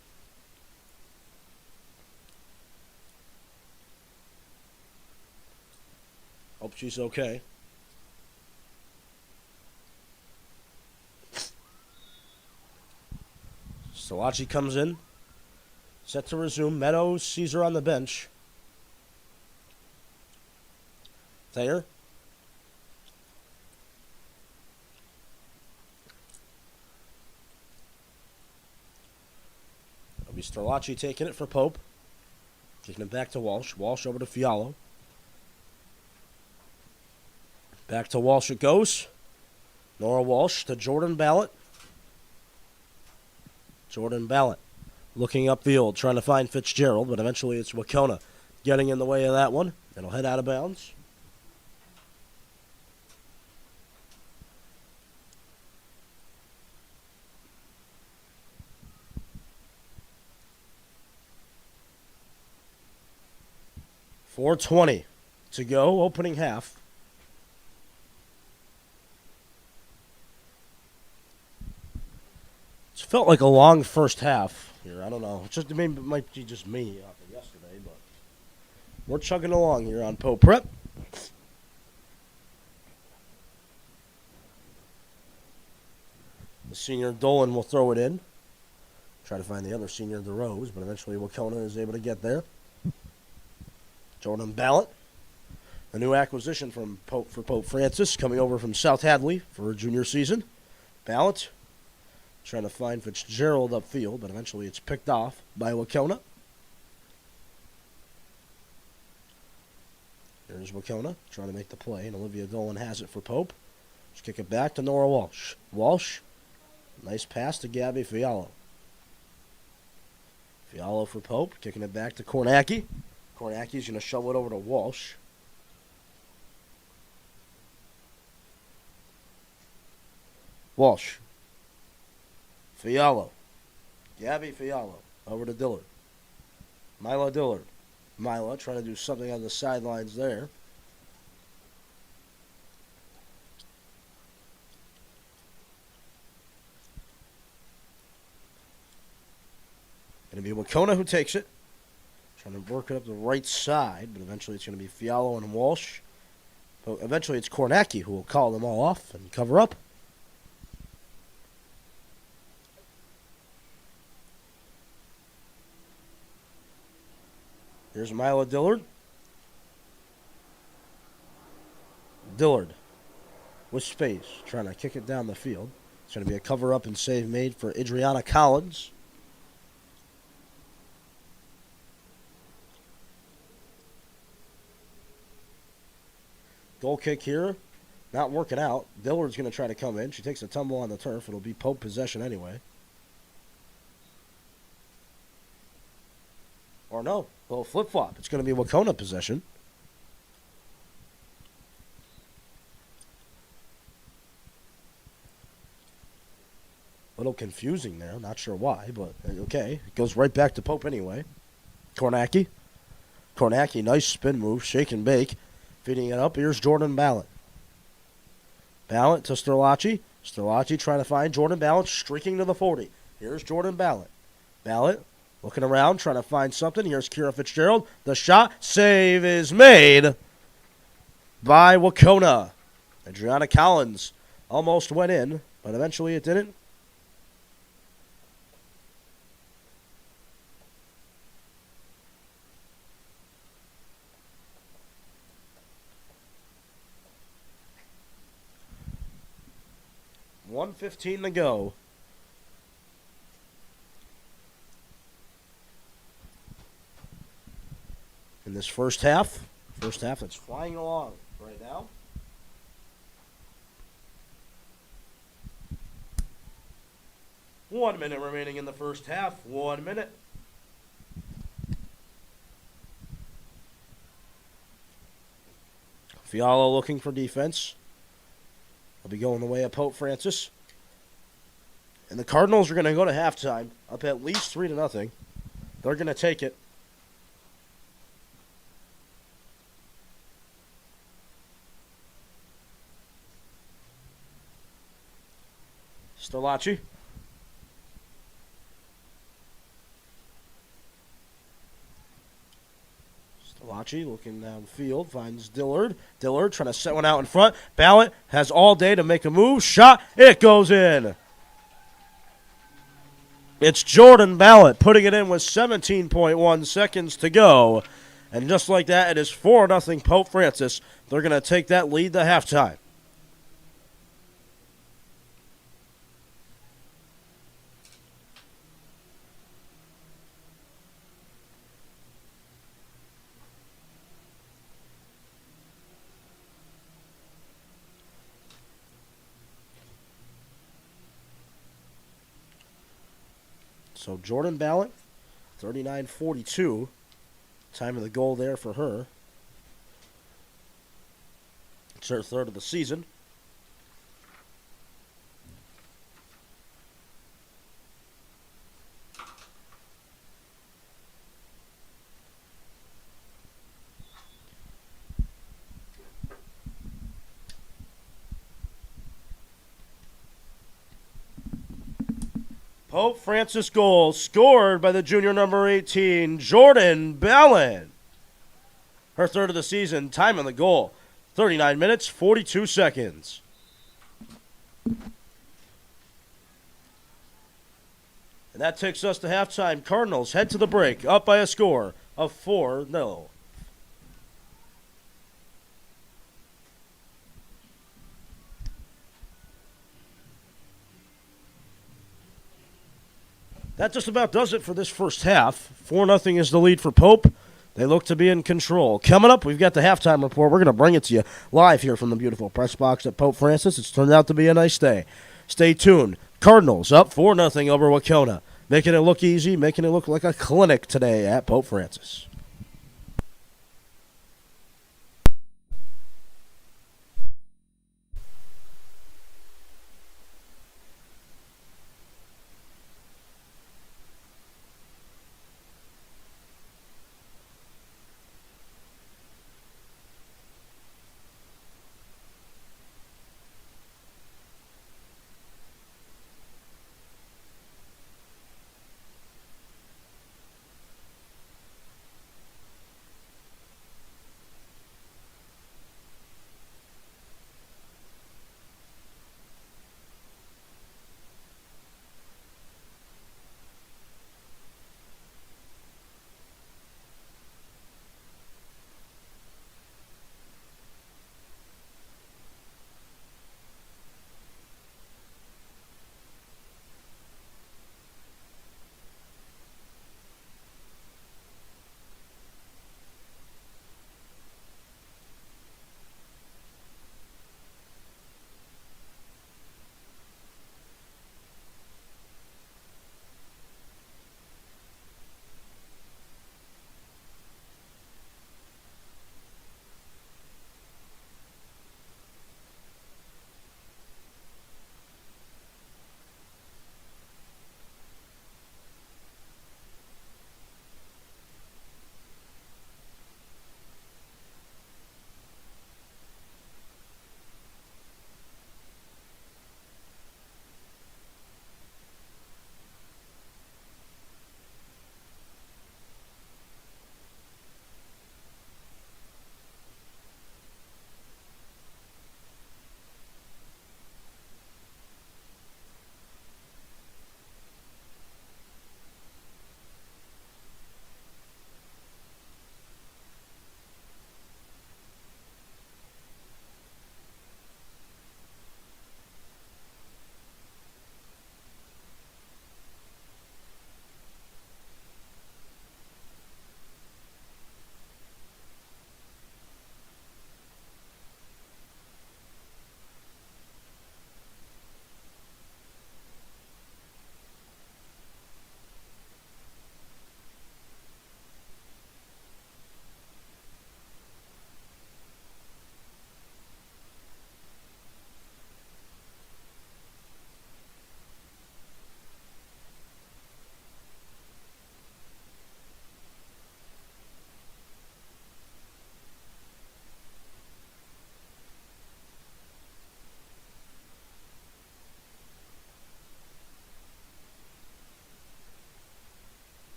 Hope she's okay. Salachi comes in. Set to resume. Meadows sees her on the bench. Thayer. It'll be Strelacci taking it for Pope. Kicking it back to Walsh. Walsh over to Fialo. Back to Walsh it goes. Nora Walsh to Jordan Ballot. Jordan Ballot looking upfield, trying to find Fitzgerald, but eventually it's Wahconah getting in the way of that one. It'll head out of bounds. .420 to go, opening half. It's felt like a long first half here. I don't know. It might be just me after yesterday, but we're chugging along here on Pope Prep. The senior Dolan will throw it in. Try to find the other senior, DeRose, but eventually Wahconah is able to get there. Jordan Ballot, a new acquisition for Pope Francis, coming over from South Hadley for her junior season. Ballot trying to find Fitzgerald upfield, but eventually it's picked off by Wahconah. Here's Wahconah trying to make the play, and Olivia Dolan has it for Pope. Just kick it back to Nora Walsh. Walsh, nice pass to Gabby Fialo. Fialo for Pope, kicking it back to Kornacki. Kornacki's going to shovel it over to Walsh. Walsh. Fialo. Gabby Fialo. Over to Dillard. Mila Dillard. Mila trying to do something on the sidelines there. Wahconah who takes it. Trying to work it up the right side, but eventually it's going to be Fialo and Walsh. But eventually it's Kornacki who will call them all off and cover up. Here's Mila Dillard. Dillard with space, trying to kick it down the field. It's going to be a cover-up and save made for Adriana Collins. Goal kick here, not working out. Dillard's going to try to come in. She takes a tumble on the turf. It'll be Pope possession anyway. Or no, a little flip-flop. It's going to be Wahconah possession. A little confusing there. Not sure why, but okay. It goes right back to Pope anyway. Kornacki. Kornacki, nice spin move. Shake and bake. Feeding it up. Here's Jordan Ballot. Ballot to Sterlacci. Sterlacci trying to find Jordan Ballot, streaking to the 40. Here's Jordan Ballot. Ballot looking around, trying to find something. Here's Kira Fitzgerald. The shot. Save is made by Wahconah. Adriana Collins almost went in, but eventually it didn't. .1:15 to go. In this first half that's flying along right now. One minute remaining in the first half. 1 minute. Fialo looking for defense. Will be going the way of Pope Francis. And the Cardinals are going to go to halftime up at least 3-0. They're going to take it. Sterlacci. Sterlacci looking downfield, finds Dillard. Dillard trying to set one out in front. Ballot has all day to make a move. Shot. It goes in. It's Jordan Ballot putting it in with 17.1 seconds to go. And just like that, it is 4-0 Pope Francis. They're going to take that lead to halftime. So Jordan Ballot, 39:42. Time of the goal there for her. It's her third of the season. Pope Francis goal scored by the junior number 18, Jordan Ballot. Her third of the season, time on the goal, 39 minutes, 42 seconds. And that takes us to halftime. Cardinals head to the break, up by a score of 4-0. That just about does it for this first half. 4-0 is the lead for Pope. They look to be in control. Coming up, we've got the halftime report. We're going to bring it to you live here from the beautiful press box at Pope Francis. It's turned out to be a nice day. Stay tuned. Cardinals up 4-0 over Wahconah. Making it look easy, making it look like a clinic today at Pope Francis.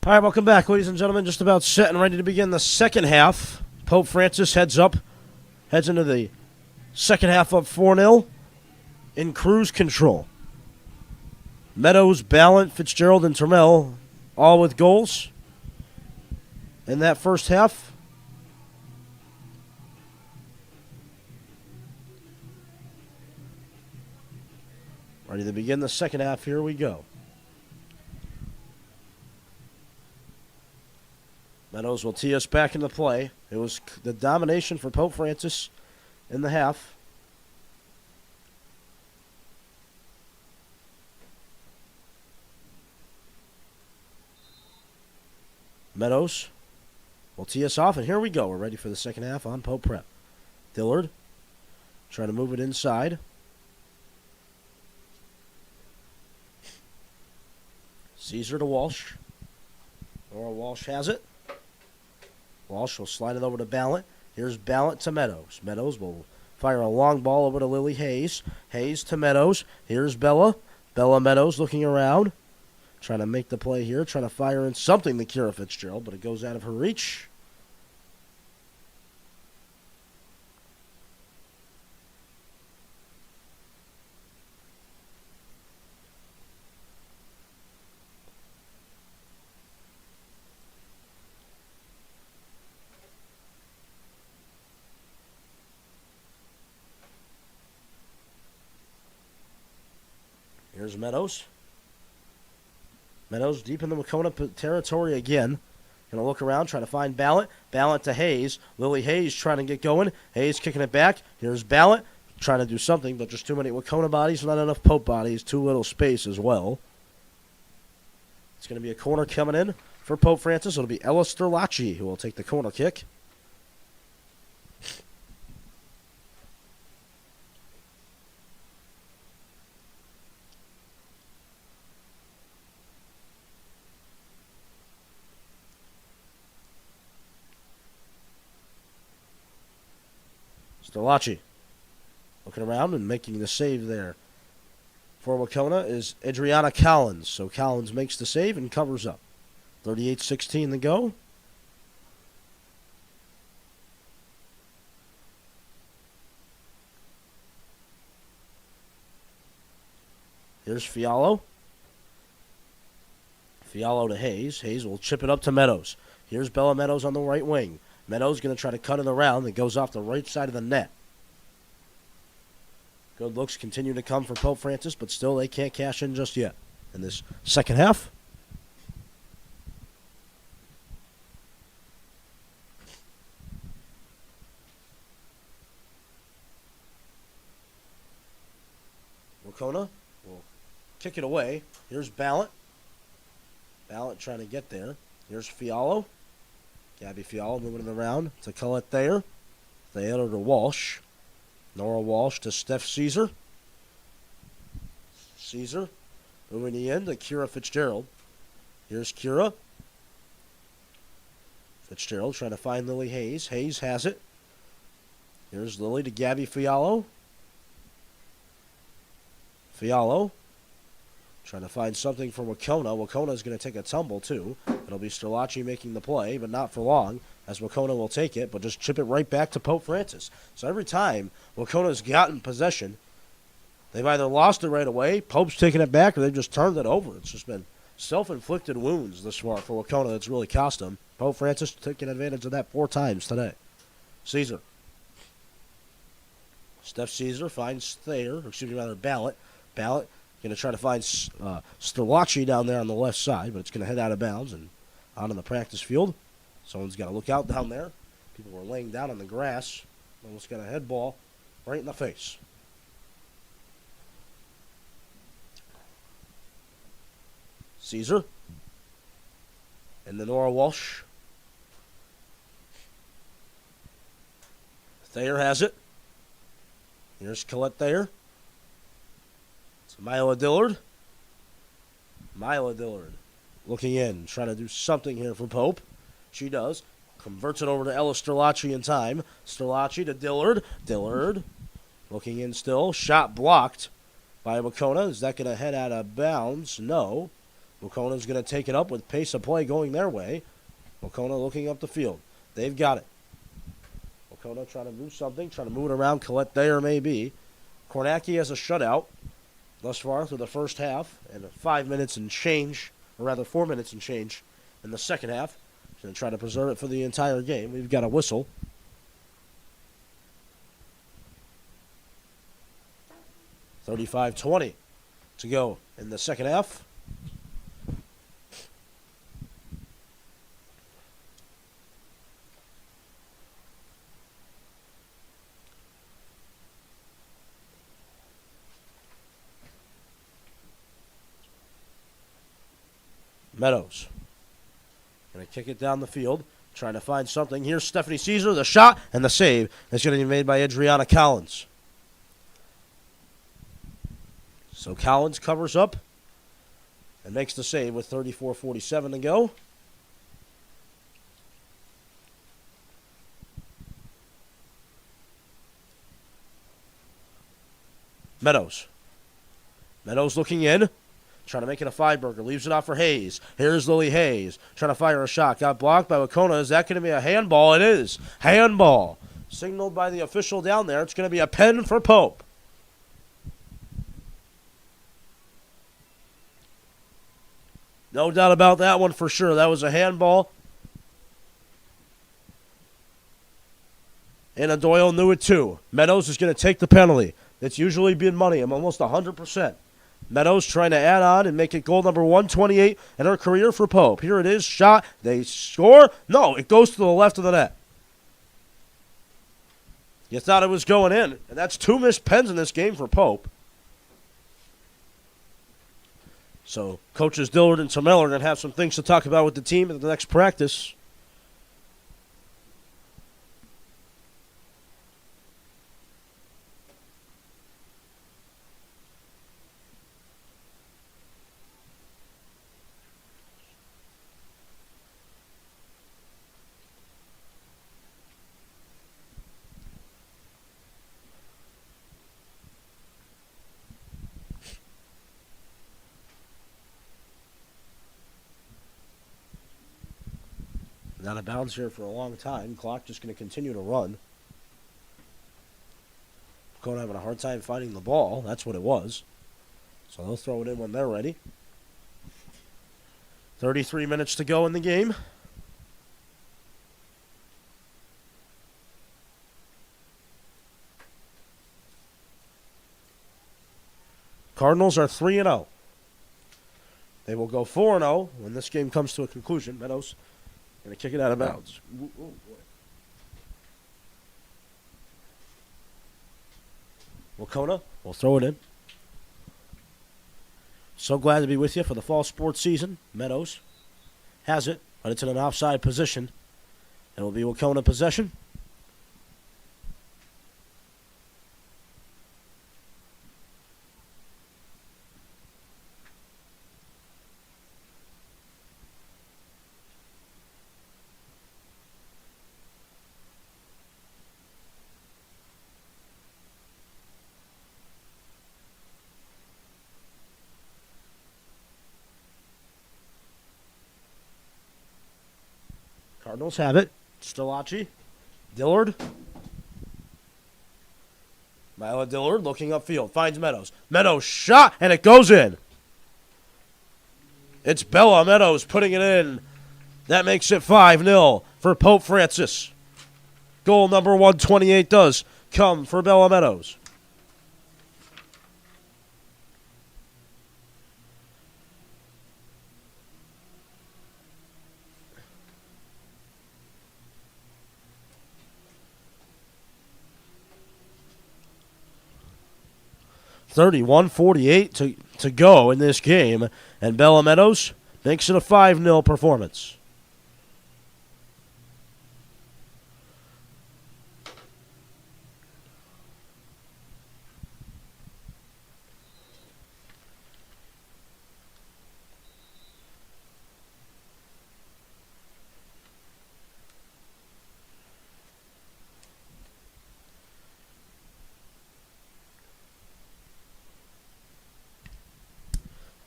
All right, welcome back, ladies and gentlemen. Just about set and ready to begin the second half. Pope Francis heads into the second half up 4-0 in cruise control. Meadows, Ballant, Fitzgerald, and Turmel all with goals in that first half. Ready to begin the second half. Here we go. Meadows will tee us back into play. It was the domination for Pope Francis in the half. Meadows will tee us off, and here we go. We're ready for the second half on Pope Prep. Dillard trying to move it inside. Caesar to Walsh. Or Walsh has it. Walsh will slide it over to Ballant. Here's Ballant to Meadows. Meadows will fire a long ball over to Lily Hayes. Hayes to Meadows. Here's Bella. Bella Meadows looking around. Trying to make the play here. Trying to fire in something to Kira Fitzgerald, but it goes out of her reach. Here's Meadows. Meadows deep in the Wahconah territory again. Going to look around, trying to find Ballant. Ballant to Hayes. Lily Hayes trying to get going. Hayes kicking it back. Here's Ballant trying to do something, but just too many Wahconah bodies, not enough Pope bodies, too little space as well. It's going to be a corner coming in for Pope Francis. It'll be Ella Sterlacci who will take the corner kick. Sterlacci looking around and making the save there. For Wahconah is Adriana Collins. So Collins makes the save and covers up. 38-16 to go. Here's Fiallo. Fiallo to Hayes. Hayes will chip it up to Meadows. Here's Bella Meadows on the right wing. Meadows going to try to cut it around. It goes off the right side of the net. Good looks continue to come for Pope Francis, but still they can't cash in just yet in this second half. Wahconah will kick it away. Here's Ballant. Ballant trying to get there. Here's Fiallo. Gabby Fiallo moving it around to Colette Thayer. Thayer to Walsh. Nora Walsh to Steph Caesar. Caesar moving the end to Kira Fitzgerald. Here's Kira. Fitzgerald trying to find Lily Hayes. Hayes has it. Here's Lily to Gabby Fiallo. Fiallo trying to find something for Wahconah. Wahconah is going to take a tumble, too. It'll be Sterlacci making the play, but not for long, as Wahconah will take it, but just chip it right back to Pope Francis. So every time Wahconah's gotten possession, they've either lost it right away, Pope's taken it back, or they've just turned it over. It's just been self-inflicted wounds this far for Wahconah that's really cost them. Pope Francis taking advantage of that 4 times today. Caesar. Steph Caesar finds Ballant. Ballant going to try to find Sterlacci down there on the left side, but it's going to head out of bounds and out on the practice field. Someone's got to look out down there. People were laying down on the grass. Almost got a head ball right in the face. Caesar. And then Nora Walsh. Thayer has it. Here's Colette Thayer. It's MIAA Dillard. MIAA Dillard looking in, trying to do something here for Pope. She does. Converts it over to Ella Sterlacci in time. Sterlacci to Dillard. Dillard looking in still. Shot blocked by Wahconah. Is that going to head out of bounds? No. Wahconah's going to take it up with pace of play going their way. Wahconah looking up the field. They've got it. Wahconah trying to do something, trying to move it around. Collette there maybe. Kornacki has a shutout thus far through the first half, and 5 minutes and change, or rather 4 minutes and change in the second half. Going to try to preserve it for the entire game. We've got a whistle. $35-20 to go in the second half. Meadows going to kick it down the field, trying to find something. Here's Stephanie Caesar, the shot, and the save is going to be made by Adriana Collins. So Collins covers up and makes the save with 34:47 to go. Meadows looking in. Trying to make it a five-burger. Leaves it off for Hayes. Here's Lily Hayes. Trying to fire a shot. Got blocked by Wahconah. Is that going to be a handball? It is. Handball. Signaled by the official down there. It's going to be a pen for Pope. No doubt about that one for sure. That was a handball. And Doyle knew it too. Meadows is going to take the penalty. It's usually been money. I'm almost 100%. Meadows trying to add on and make it goal number 128 in her career for Pope. Here it is, shot. They score. No, it goes to the left of the net. You thought it was going in, and that's 2 missed pens in this game for Pope. So coaches Dillard and Tamel are going to have some things to talk about with the team at the next practice. Out of bounds here for a long time. Clock just going to continue to run. Going having a hard time finding the ball. That's what it was. So they'll throw it in when they're ready. 33 minutes to go in the game. Cardinals are 3-0. They will go 4-0 when this game comes to a conclusion. Meadows going to kick it out of bounds. Oh, boy. Wahconah will throw it in. So glad to be with you for the fall sports season. Meadows has it, but it's in an offside position. It will be Wahconah possession. Cardinals have it. Stellaci. Dillard. MIAA Dillard looking upfield. Finds Meadows. Meadows shot, and it goes in. It's Bella Meadows putting it in. That makes it 5-0 for Pope Francis. Goal number 128 does come for Bella Meadows. $31:48 to go in this game, and Bella Meadows makes it a 5-0 performance.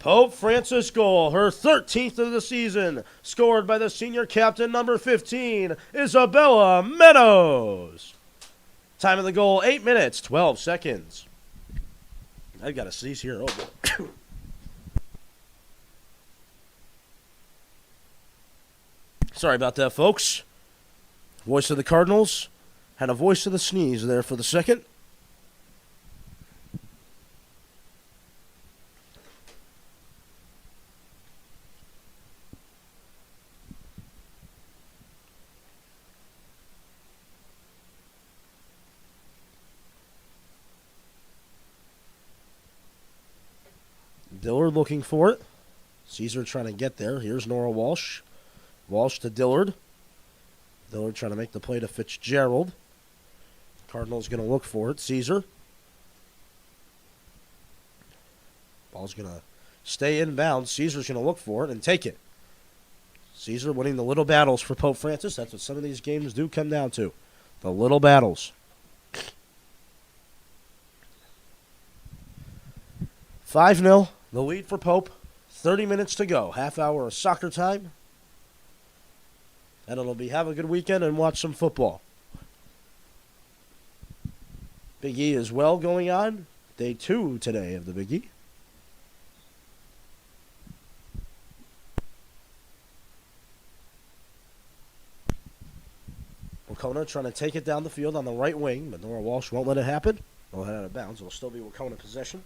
Pope Francis goal, her 13th of the season, scored by the senior captain, number 15, Isabella Meadows. Time of the goal, 8 minutes, 12 seconds. I've got to sneeze here. Oh, boy. Sorry about that, folks. Voice of the Cardinals had a voice of the sneeze there for the second. Dillard looking for it. Caesar trying to get there. Here's Nora Walsh. Walsh to Dillard. Dillard trying to make the play to Fitzgerald. Cardinals going to look for it. Caesar. Ball's going to stay inbounds. Caesar's going to look for it and take it. Caesar winning the little battles for Pope Francis. That's what some of these games do come down to. The little battles. 5-0. The lead for Pope. 30 minutes to go. Half hour of soccer time. And it'll be have a good weekend and watch some football. Big E as well going on. Day 2 today of the Big E. Wahconah trying to take it down the field on the right wing, but Nora Walsh won't let it happen. They'll head out of bounds. It'll still be Wahconah possession.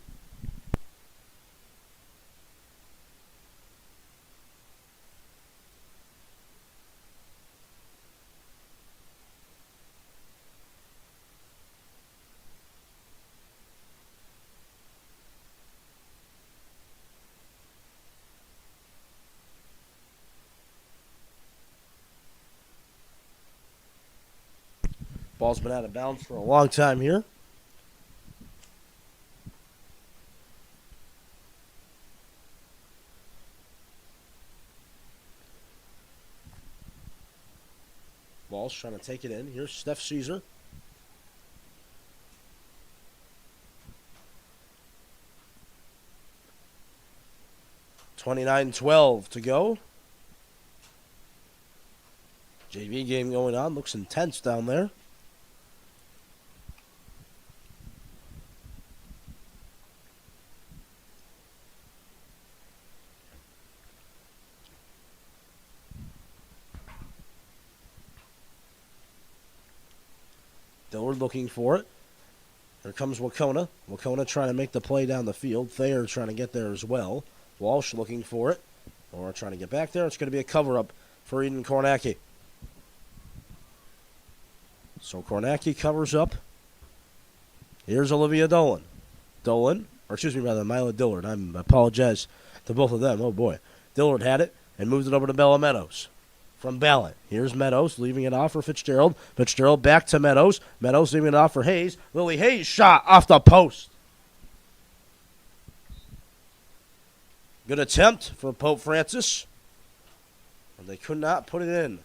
Ball's been out of bounds for a long time here. Walsh trying to take it in. Here's Steph Caesar. $29-12 to go. JV game going on. Looks intense down there. Dillard looking for it. Here comes Wahconah. Wahconah trying to make the play down the field. Thayer trying to get there as well. Walsh looking for it. Or trying to get back there. It's going to be a cover-up for Eden Kornacki. So Kornacki covers up. Here's Olivia Dolan. Mila Dillard. I apologize to both of them. Oh, boy. Dillard had it and moved it over to Bella Meadows. From Ballot. Here's Meadows, leaving it off for Fitzgerald. Fitzgerald back to Meadows. Meadows leaving it off for Hayes. Lily Hayes shot off the post. Good attempt for Pope Francis. And they could not put it in.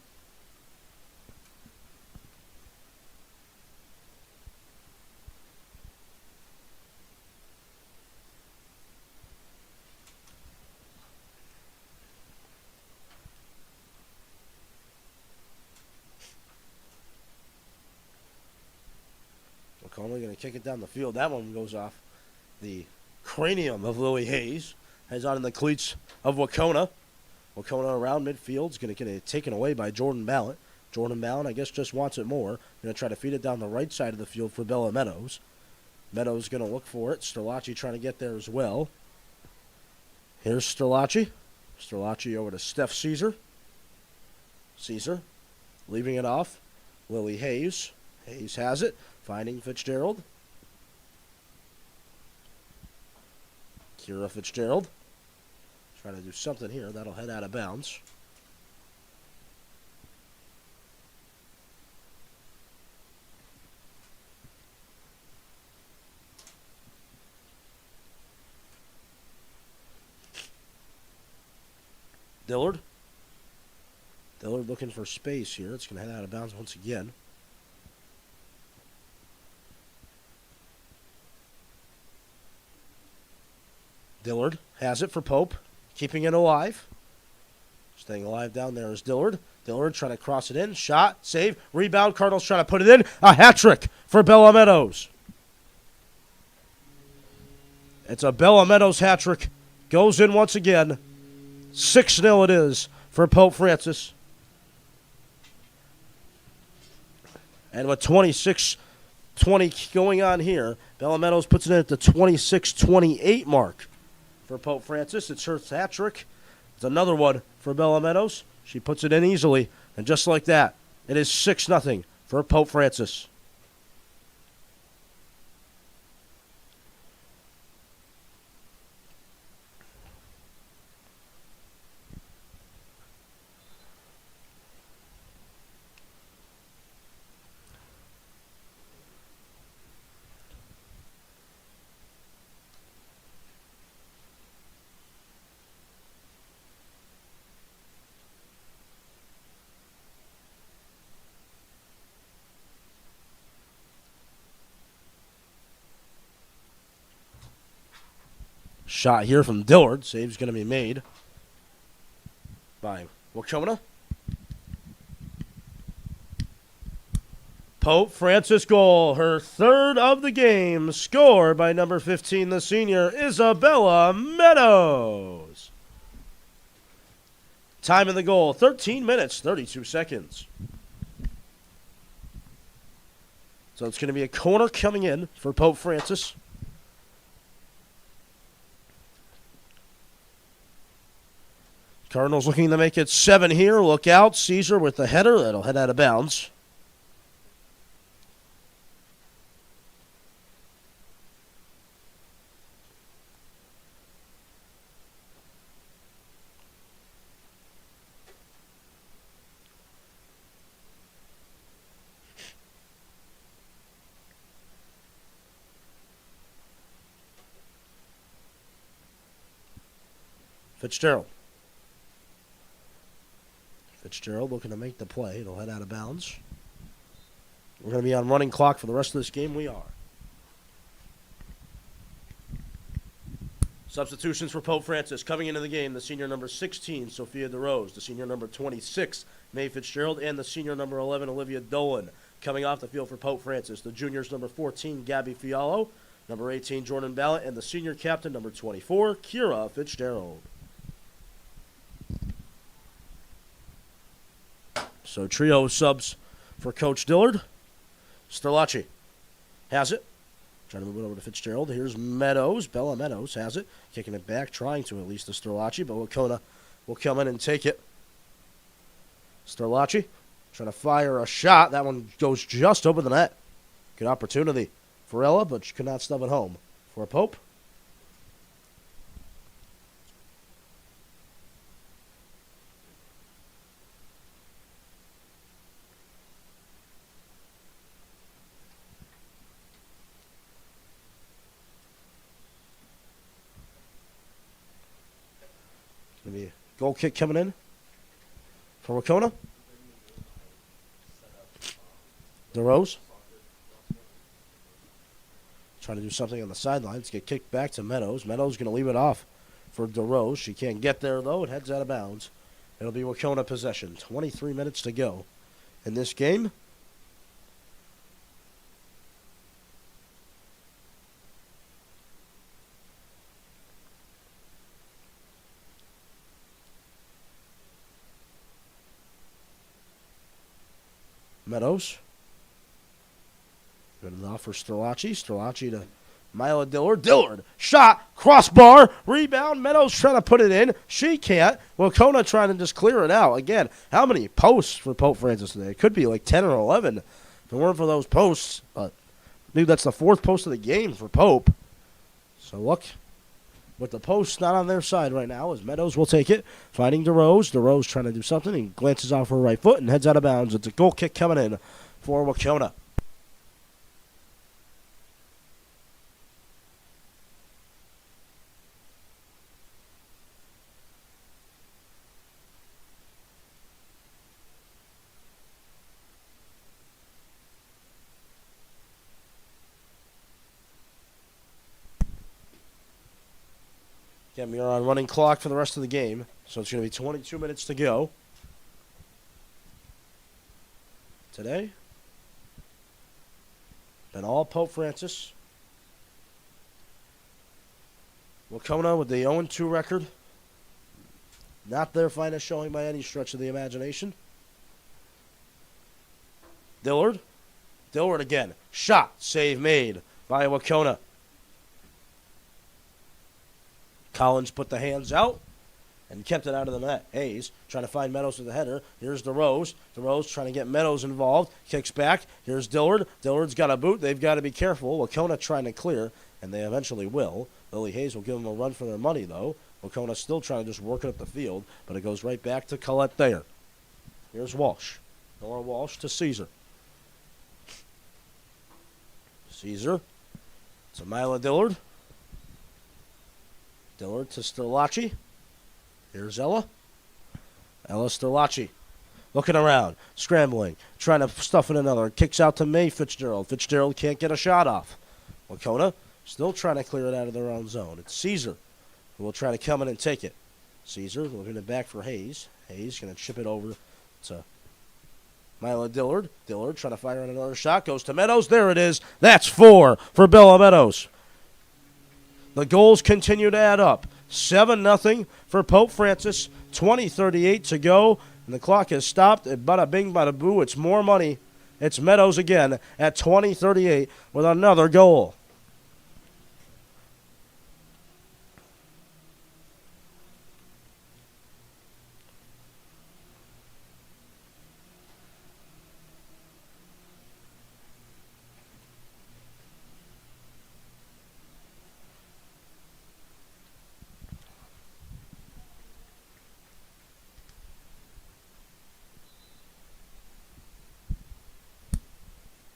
Wahconah going to kick it down the field. That one goes off the cranium of Lily Hayes. Heads on in the cleats of Wahconah. Wahconah around midfield is going to get it taken away by Jordan Ballot. Jordan Ballot, I guess, just wants it more. Going to try to feed it down the right side of the field for Bella Meadows. Meadows going to look for it. Sterlacci trying to get there as well. Here's Sterlacci. Sterlacci over to Steph Caesar. Caesar leaving it off. Lily Hayes. Hayes has it. Finding Fitzgerald. Kira Fitzgerald. Trying to do something here. That'll head out of bounds. Dillard. Dillard looking for space here. It's going to head out of bounds once again. Dillard has it for Pope, keeping it alive. Staying alive down there is Dillard. Dillard trying to cross it in. Shot, save, rebound. Cardinals trying to put it in. A hat trick for Bella Meadows. It's a Bella Meadows hat trick. Goes in once again. 6-0 it is for Pope Francis. And with 26-20 going on here, Bella Meadows puts it in at the 26-28 mark for Pope Francis. It's her hat trick. It's another one for Bella Meadows. She puts it in easily, and just like that, it is 6-0 for Pope Francis. Shot here from Dillard. Save's going to be made by Wahconah. Pope Francis goal. Her third of the game. Scored by number 15, the senior, Isabella Meadows. Time in the goal, 13 minutes, 32 seconds. So it's going to be a corner coming in for Pope Francis. Cardinals looking to make it 7 here. Look out. Caesar with the header. That'll head out of bounds. Fitzgerald looking to make the play. It'll head out of bounds. We're going to be on running clock for the rest of this game. We are. Substitutions for Pope Francis. Coming into the game, the senior number 16, Sophia DeRose. The senior number 26, Mae Fitzgerald. And the senior number 11, Olivia Dolan. Coming off the field for Pope Francis, the juniors number 14, Gabby Fiallo. Number 18, Jordan Ballett. And the senior captain, number 24, Kira Fitzgerald. So trio subs for Coach Dillard. Sterlacci has it. Trying to move it over to Fitzgerald. Here's Meadows. Bella Meadows has it. Kicking it back, trying to at least to Sterlacci, but Wahconah will come in and take it. Sterlacci trying to fire a shot. That one goes just over the net. Good opportunity for Ella, but she could not stub it home. For Pope. Going to be a goal kick coming in for Wahconah. DeRose trying to do something on the sidelines. Get kicked back to Meadows. Meadows going to leave it off for DeRose. She can't get there, though. It heads out of bounds. It'll be Wahconah possession. 23 minutes to go in this game. Meadows. Good enough for Sterlacci. Sterlacci to MIAA Dillard. Dillard. Shot. Crossbar. Rebound. Meadows trying to put it in. She can't. Wahconah trying to just clear it out. Again, how many posts for Pope Francis today? It could be like 10 or 11 if it weren't for those posts. But, dude, that's the 4th post of the game for Pope. So, look. With the post not on their side right now, as Meadows will take it. Finding DeRose. DeRose trying to do something. He glances off her right foot and heads out of bounds. It's a goal kick coming in for Wahconah. Again, we are on running clock for the rest of the game, so it's going to be 22 minutes to go. Today, been all Pope Francis. Wahconah with the 0-2 record. Not their finest showing by any stretch of the imagination. Dillard. Dillard again. Shot. Save made by Wahconah. Collins put the hands out and kept it out of the net. Hayes trying to find Meadows with the header. Here's DeRose. DeRose trying to get Meadows involved. Kicks back. Here's Dillard. Dillard's got a boot. They've got to be careful. Wahconah trying to clear, and they eventually will. Lily Hayes will give them a run for their money, though. Wahconah still trying to just work it up the field, but it goes right back to Collette Thayer. Here's Walsh. Nora Walsh to Caesar. Caesar to MIAA Dillard. Dillard to Sterlacci. Here's Ella. Ella Sterlacci. Looking around, scrambling, trying to stuff in another. Kicks out to May Fitzgerald. Fitzgerald can't get a shot off. Wahconah still trying to clear it out of their own zone. It's Caesar who will try to come in and take it. Caesar looking it back for Hayes. Hayes going to chip it over to MIAA Dillard. Dillard trying to fire on another shot. Goes to Meadows. There it is. That's 4 for Bella Meadows. The goals continue to add up. 7-0 for Pope Francis. 20:38 to go. And the clock has stopped. Bada bing, bada boo. It's more money. It's Meadows again at 20:38 with another goal.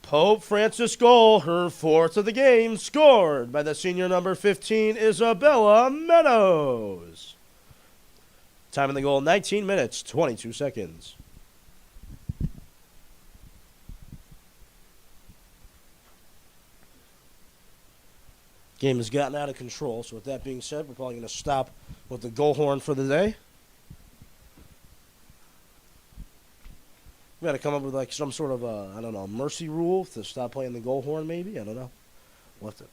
Pope Francis goal, her 4th of the game, scored by the senior number 15, Isabella Meadows. Time in the goal, 19 minutes, 22 seconds. Game has gotten out of control, so with that being said, we're probably going to stop with the goal horn for the day. We got to come up with like some sort of I don't know, mercy rule to stop playing the goal horn. Maybe, I don't know. We'll have to.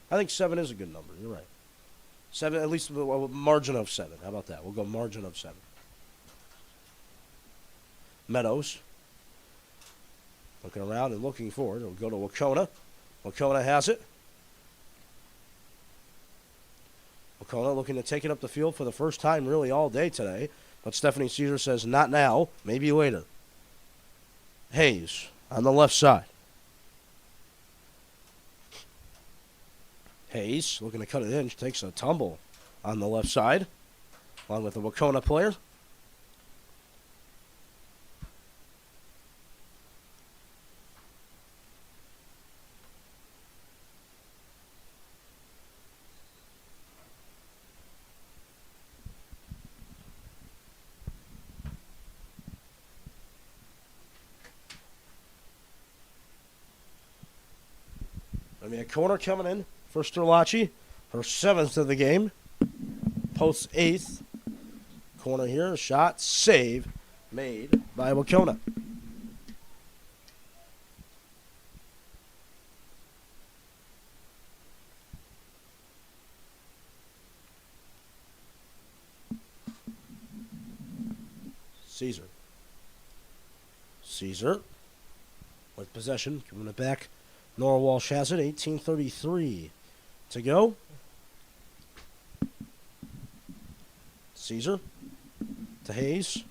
I think 7 is a good number. You're right. 7, at least a margin of 7. How about that? We'll go margin of 7. Meadows looking around and looking forward. We'll go to Wahconah. Wahconah has it. Wahconah looking to take it up the field for the first time really all day today. But Stephanie Caesar says not now, maybe later. Hayes on the left side. Hayes looking to cut it in. She takes a tumble on the left side, along with the Wahconah player. I mean, a corner coming in for Sterlacci, her 7th of the game. Post's 8th. Corner here, shot, save, made by Wahconah. Caesar. Caesar with possession, giving it back. Nora Walsh has it, 18:33 to go. Caesar to Hayes.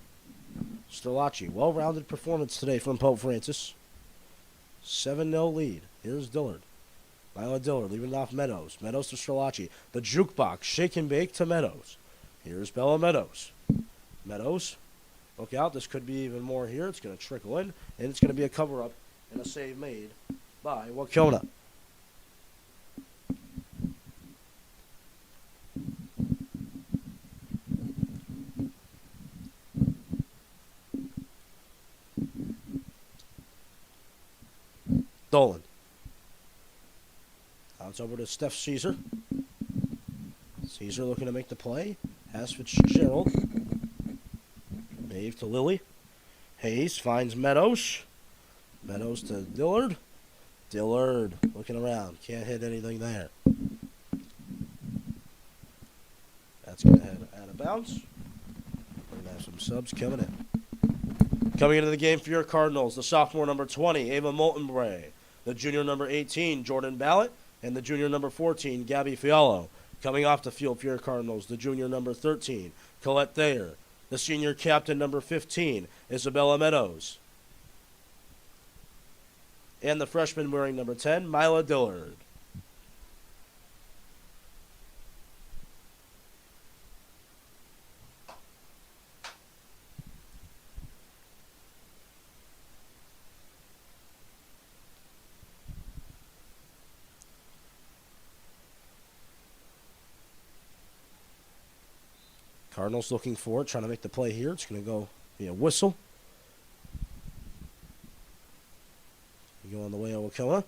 Sterlacci, well-rounded performance today from Pope Francis. 7-0 lead. Here's Dillard. MIAA Dillard leaving it off Meadows. Meadows to Sterlacci. The jukebox, shake and bake to Meadows. Here's Bella Meadows. Meadows, look out, this could be even more here. It's going to trickle in, and it's going to be a cover-up and a save made by Wahconah. Dolan. Now it's over to Steph Caesar. Caesar looking to make the play. Has Fitzgerald. Mave to Lilly. Hayes finds Meadows. Meadows to Dillard. Dillard looking around. Can't hit anything there. That's going to head out of bounds. We're going to have some subs coming in. Coming into the game for your Cardinals, the sophomore number 20, Ava Moltenbray. The junior number 18, Jordan Ballett. And the junior number 14, Gabby Fiallo. Coming off the field for your Cardinals, the junior number 13, Colette Thayer. The senior captain number 15, Isabella Meadows. And the freshman wearing number 10, Mila Dillard. Cardinals looking for it, trying to make the play here. It's going to go via whistle. We go on the way of Wahconah.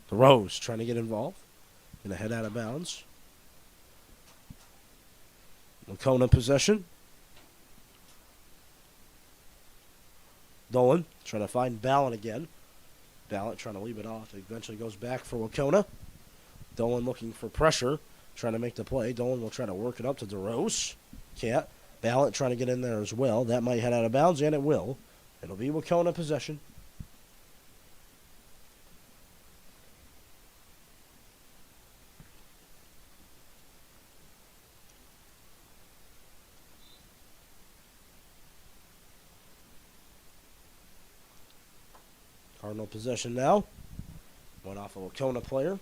The Rose trying to get involved. Going to head out of bounds. Wahconah possession. Dolan trying to find Ballot again. Ballot trying to leave it off. It eventually goes back for Wahconah. Dolan looking for pressure. Trying to make the play. Dolan will try to work it up to DeRose. Can't. Ballot trying to get in there as well. That might head out of bounds, and it will. It'll be Wahconah possession. Cardinal possession now. Went off a Wahconah player.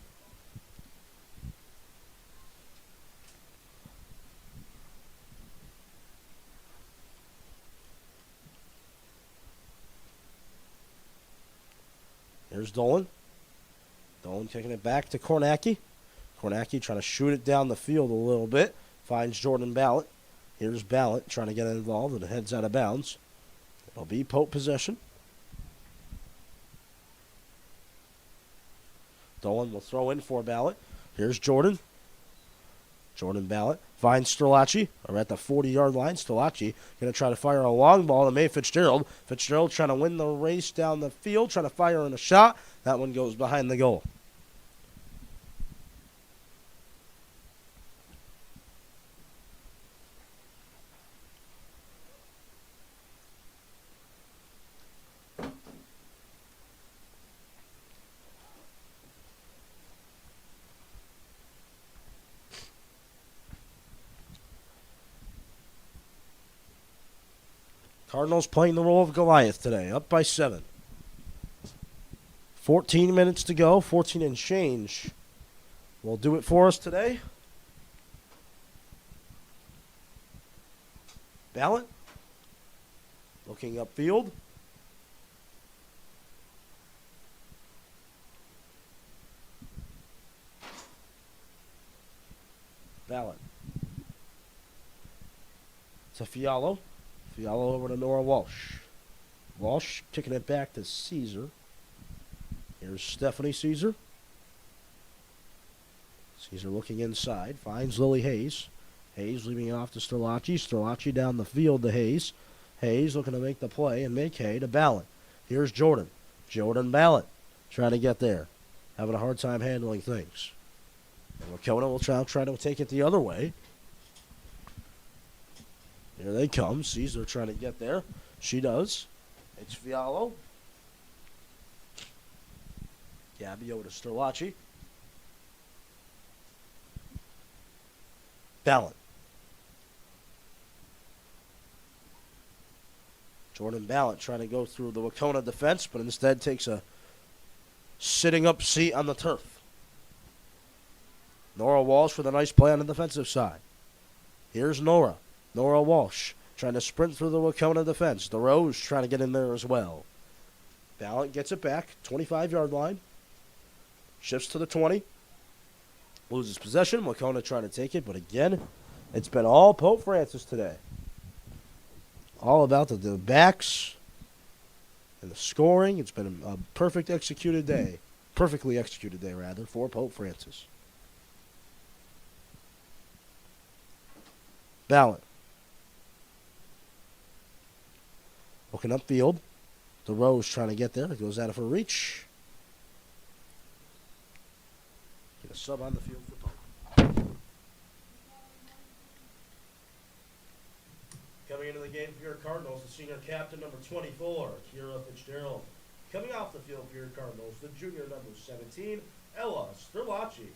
Here's Dolan. Dolan kicking it back to Kornacki. Kornacki trying to shoot it down the field a little bit. Finds Jordan Ballot. Here's Ballot trying to get involved, and it heads out of bounds. It'll be Pope possession. Dolan will throw in for Ballot. Here's Jordan. Jordan Ballot finds Sterlacci. Or at the 40-yard line. Sterlacci going to try to fire a long ball to Mae Fitzgerald. Fitzgerald trying to win the race down the field. Trying to fire in a shot. That one goes behind the goal. Cardinals playing the role of Goliath today, up by 7. 14 minutes to go, 14 and change. Will do it for us today. Ballot. Looking upfield. Ballot. To Fiallo. Fiallo over to Nora Walsh. Walsh kicking it back to Caesar. Here's Stephanie Caesar. Caesar looking inside. Finds Lily Hayes. Hayes leaving it off to Sterlacci. Sterlacci down the field to Hayes. Hayes looking to make the play and make hay to Ballot. Here's Jordan. Jordan Ballot trying to get there. Having a hard time handling things. And Wahconah will try to take it the other way. Here they come. Caesar trying to get there. She does. It's Fiallo. Gabby over to Sterlacci. Ballot. Jordan Ballot trying to go through the Wahconah defense, but instead takes a sitting up seat on the turf. Nora Walsh for the nice play on the defensive side. Here's Nora. Nora Walsh trying to sprint through the Wahconah defense. The Rose trying to get in there as well. Ballot gets it back. 25-yard line. Shifts to the 20. Loses possession. Wahconah trying to take it, but again, It's been all Pope Francis today. All about the backs and the scoring. It's been a perfectly executed day, rather, for Pope Francis. Ballot. Looking upfield. The Rose trying to get there. It goes out of her reach. Get a sub on the field for Pope. Coming into the game for your Cardinals, the senior captain, number 24, Kira Fitzgerald. Coming off the field for your Cardinals, the junior, number 17, Ella Sterlacci.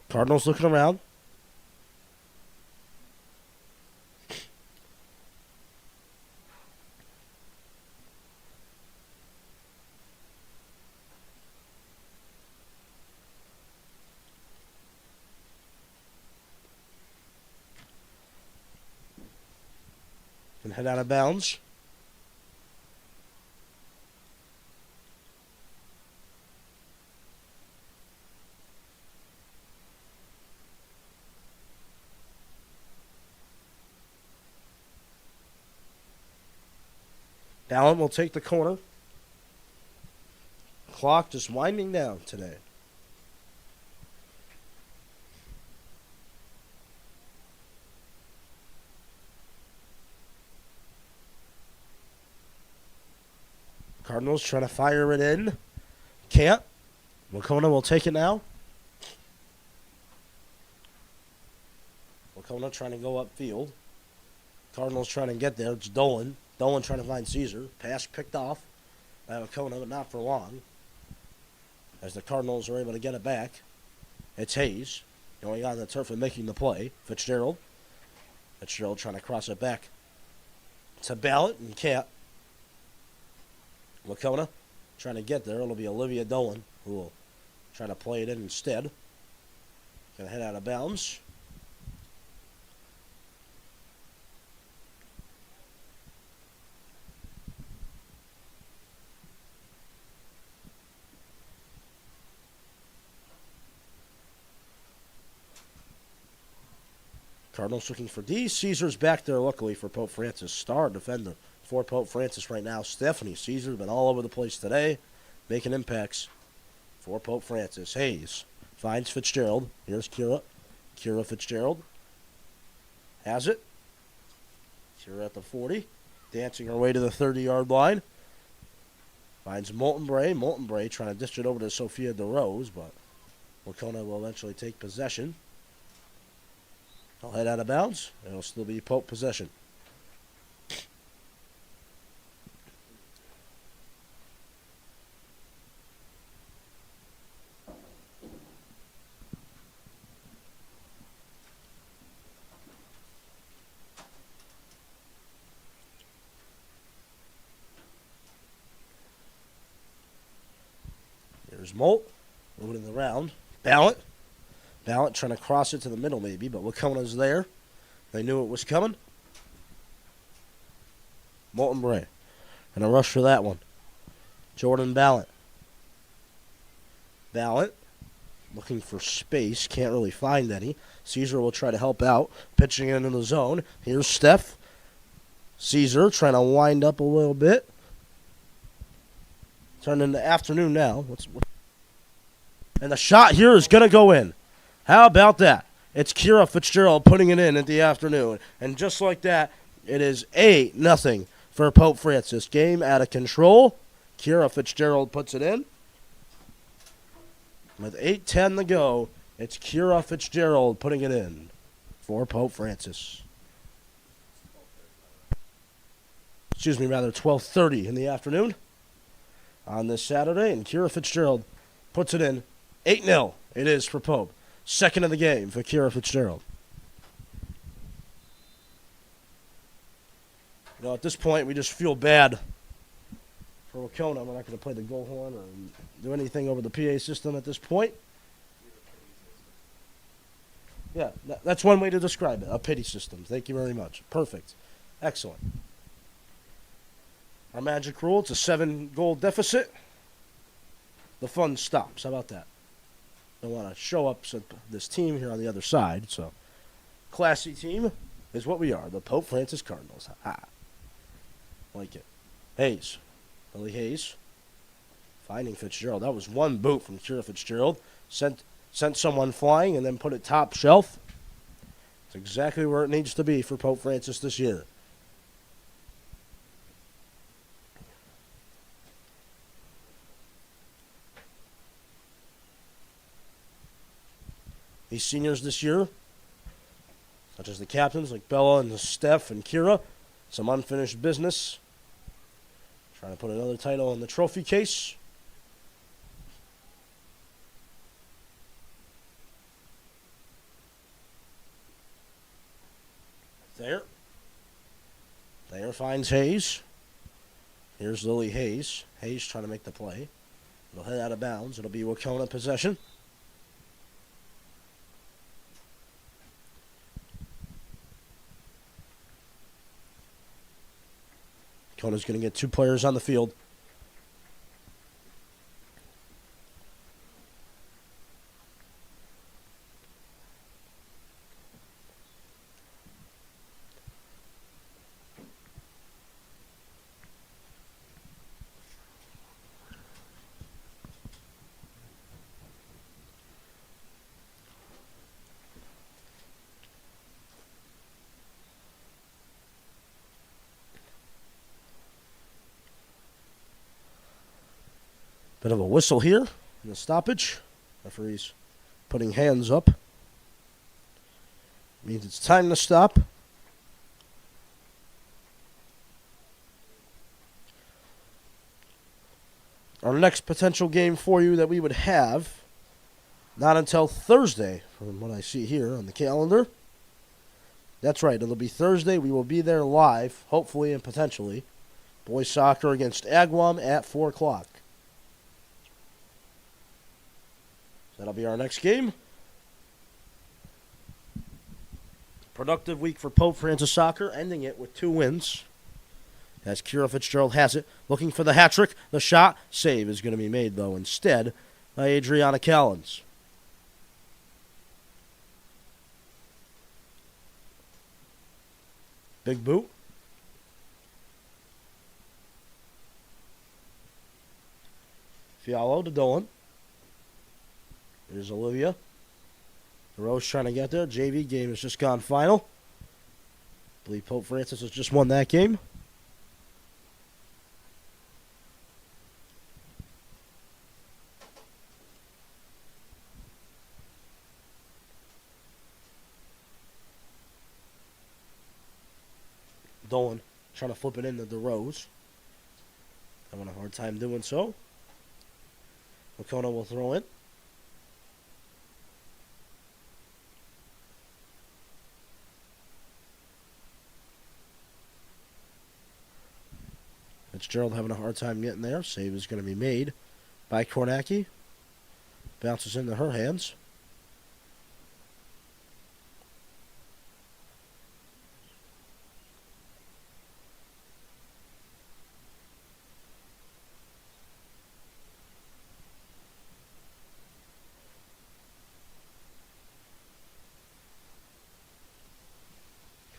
Cardinals looking around. And head out of bounds. Allen will take the corner. Clock just winding down today. Cardinals trying to fire it in. Can't. Wahconah will take it now. Wahconah trying to go upfield. Cardinals trying to get there. It's Dolan. Dolan trying to find Caesar. Pass picked off by Wahconah, but not for long. As the Cardinals are able to get it back. It's Hayes going on the turf and making the play. Fitzgerald. Fitzgerald trying to cross it back to Ballot and can't. Wahconah trying to get there. It'll be Olivia Dolan who will try to play it in instead. Going to head out of bounds. Cardinals looking for D. Caesar's back there, luckily, for Pope Francis. Star defender for Pope Francis right now. Stephanie Caesar been all over the place today, making impacts for Pope Francis. Hayes finds Fitzgerald. Here's Kira. Kira Fitzgerald has it. Kira at the 40, dancing her way to the 30-yard line. Finds Molten Bray. Molten Bray trying to dish it over to Sophia DeRose, but Wahconah will eventually take possession. I'll head out of bounds. It'll still be Pope possession. Here's Molt moving in the round. Ballot. Ballot trying to cross it to the middle maybe, but Wahconah's there. They knew it was coming. Molten Bray. And a rush for that one. Jordan Ballot. Ballot looking for space. Can't really find any. Caesar will try to help out. Pitching it into the zone. Here's Steph. Caesar trying to wind up a little bit. Turn into afternoon now. And the shot here is going to go in. How about that? It's Kira Fitzgerald putting it in at the afternoon. And just like that, it is 8-0 for Pope Francis. Game out of control. Kira Fitzgerald puts it in. With 8:10 to go, it's Kira Fitzgerald putting it in for Pope Francis. 12:30 in the afternoon. on this Saturday, and Kira Fitzgerald puts it in 8-0. It is for Pope. Second of the game for Kira Fitzgerald. You know, at this point, we just feel bad for Wahconah. We're not going to play the goal horn or do anything over the PA system at this point. Yeah, that's one way to describe it, a pity system. Thank you very much. Perfect. Excellent. Our magic rule, it's a 7-goal deficit. The fun stops. How about that? Don't want to show up this team here on the other side. So, classy team is what we are. The Pope Francis Cardinals. Like it. Hayes. Billy Hayes. Finding Fitzgerald. That was one boot from Kira Fitzgerald. Sent someone flying and then put it top shelf. It's exactly where it needs to be for Pope Francis this year. These seniors this year, such as the captains like Bella and Steph and Kira, some unfinished business. Trying to put another title in the trophy case. Thayer finds Hayes. Here's Lily Hayes. Hayes trying to make the play. It'll head out of bounds. It'll be Wahconah possession. Waconah's going to get 2 players on the field. Bit of a whistle here in the stoppage. Referee's putting hands up. Means it's time to stop. Our next potential game for you that we would have, not until Thursday, from what I see here on the calendar. That's right, it'll be Thursday. We will be there live, hopefully and potentially. Boys soccer against Agawam at 4 o'clock. That'll be our next game. Productive week for Pope Francis Soccer, ending it with 2 wins. As Kira Fitzgerald has it, looking for the hat trick. The shot, save is going to be made, though, instead by Adriana Callens. Big boot. Fialo to Dolan. There's Olivia. Rose trying to get there. JV game has just gone final. I believe Pope Francis has just won that game. Dolan trying to flip it into the Rose. Having a hard time doing so. Wahconah will throw it. Fitzgerald having a hard time getting there. Save is going to be made by Kornacki. Bounces into her hands.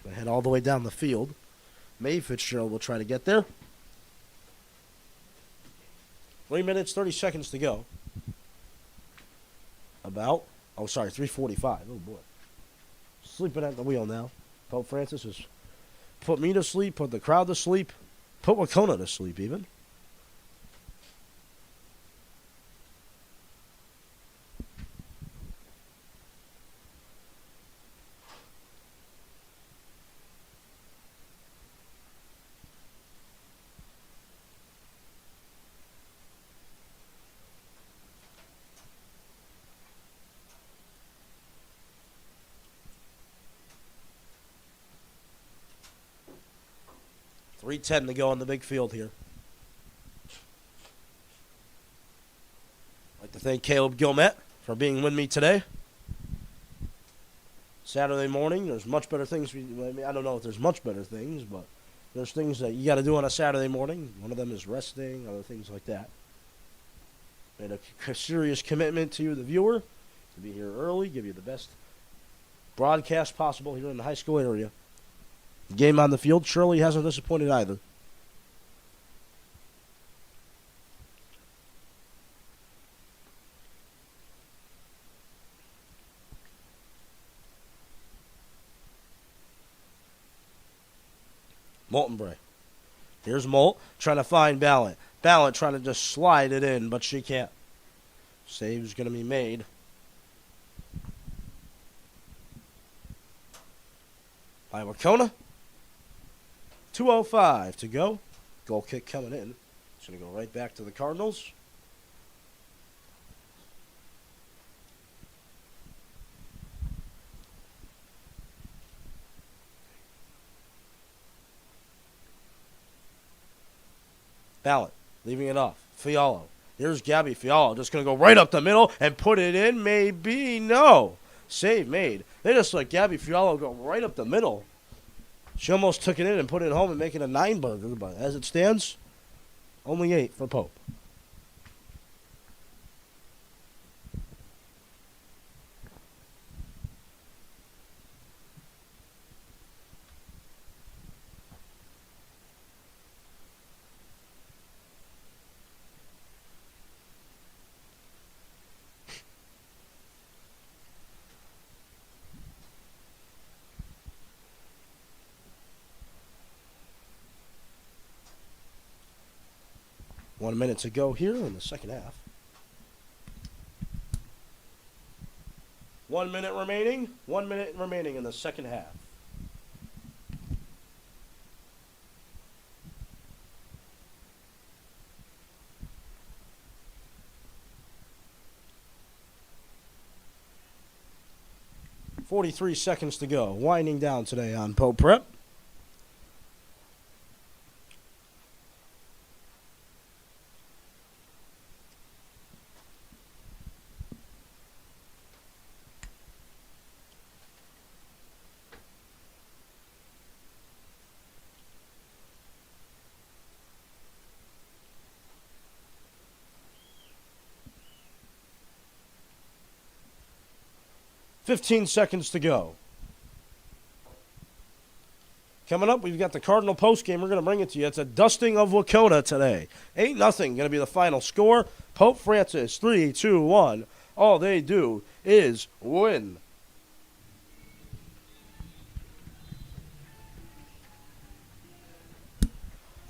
Gonna head all the way down the field. Mae Fitzgerald will try to get there. 3 minutes, 30 seconds to go. 3:45. Oh, boy. Sleeping at the wheel now. Pope Francis has put me to sleep, put the crowd to sleep, put Wahconah to sleep even. 3:10 to go on the big field here. I'd like to thank Caleb Gilmet for being with me today. Saturday morning, there's much better things. I don't know if there's much better things, but there's things that you got to do on a Saturday morning. One of them is resting, other things like that. Made a serious commitment to you, the viewer, to be here early, give you the best broadcast possible here in the high school area. The game on the field surely hasn't disappointed either. Moltenbray. Here's Molt trying to find Ballant. Ballant trying to just slide it in, but she can't. Save's going to be made. By Wahconah. 2:05 to go. Goal kick coming in. It's going to go right back to the Cardinals. Ballant, leaving it off. Fialo. Here's Gabby Fialo. Just going to go right up the middle and put it in. Maybe. No. Save made. They just let Gabby Fialo go right up the middle. She almost took it in and put it home and make it a 9-burger. But as it stands, only 8 for Pope. One minute to go here in the second half. 1 minute remaining. 1 minute remaining in the second half. .43 seconds to go. Winding down today on Pope Prep. .15 seconds to go. Coming up, we've got the Cardinal postgame. We're going to bring it to you. It's a dusting of Wahconah today. 8-0 going to be the final score. Pope Francis, 3-2-1. All they do is win.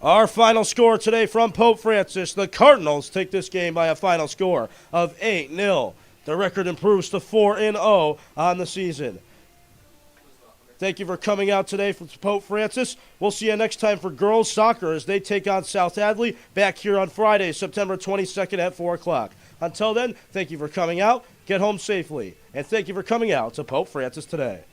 Our final score today from Pope Francis. The Cardinals take this game by a final score of 8-0. The record improves to 4-0 on the season. Thank you for coming out today for Pope Francis. We'll see you next time for girls soccer as they take on South Hadley back here on Friday, September 22nd at 4 o'clock. Until then, thank you for coming out. Get home safely. And thank you for coming out to Pope Francis today.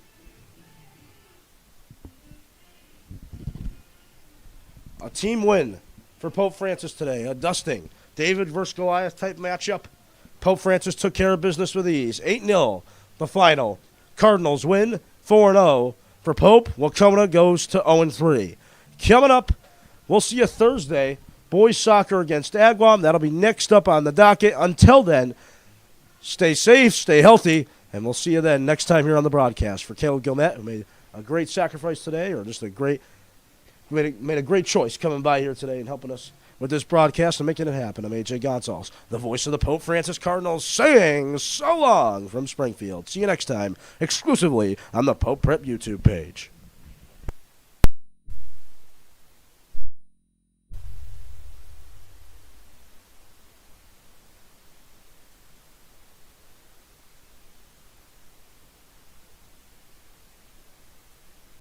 A team win for Pope Francis today. A dusting. David versus Goliath type matchup. Pope Francis took care of business with ease. 8-0, the final. Cardinals win, 4-0 for Pope. Wahconah goes to 0-3. Coming up, we'll see you Thursday. Boys soccer against Agawam. That'll be next up on the docket. Until then, stay safe, stay healthy, and we'll see you then next time here on the broadcast. For Caleb Gilmet, who made a great sacrifice today, or just a great, made a great choice coming by here today and helping us with this broadcast and making it happen. I'm A.J. Gonzalez, the voice of the Pope Francis Cardinals, saying so long from Springfield. See you next time, exclusively on the Pope Prep YouTube page.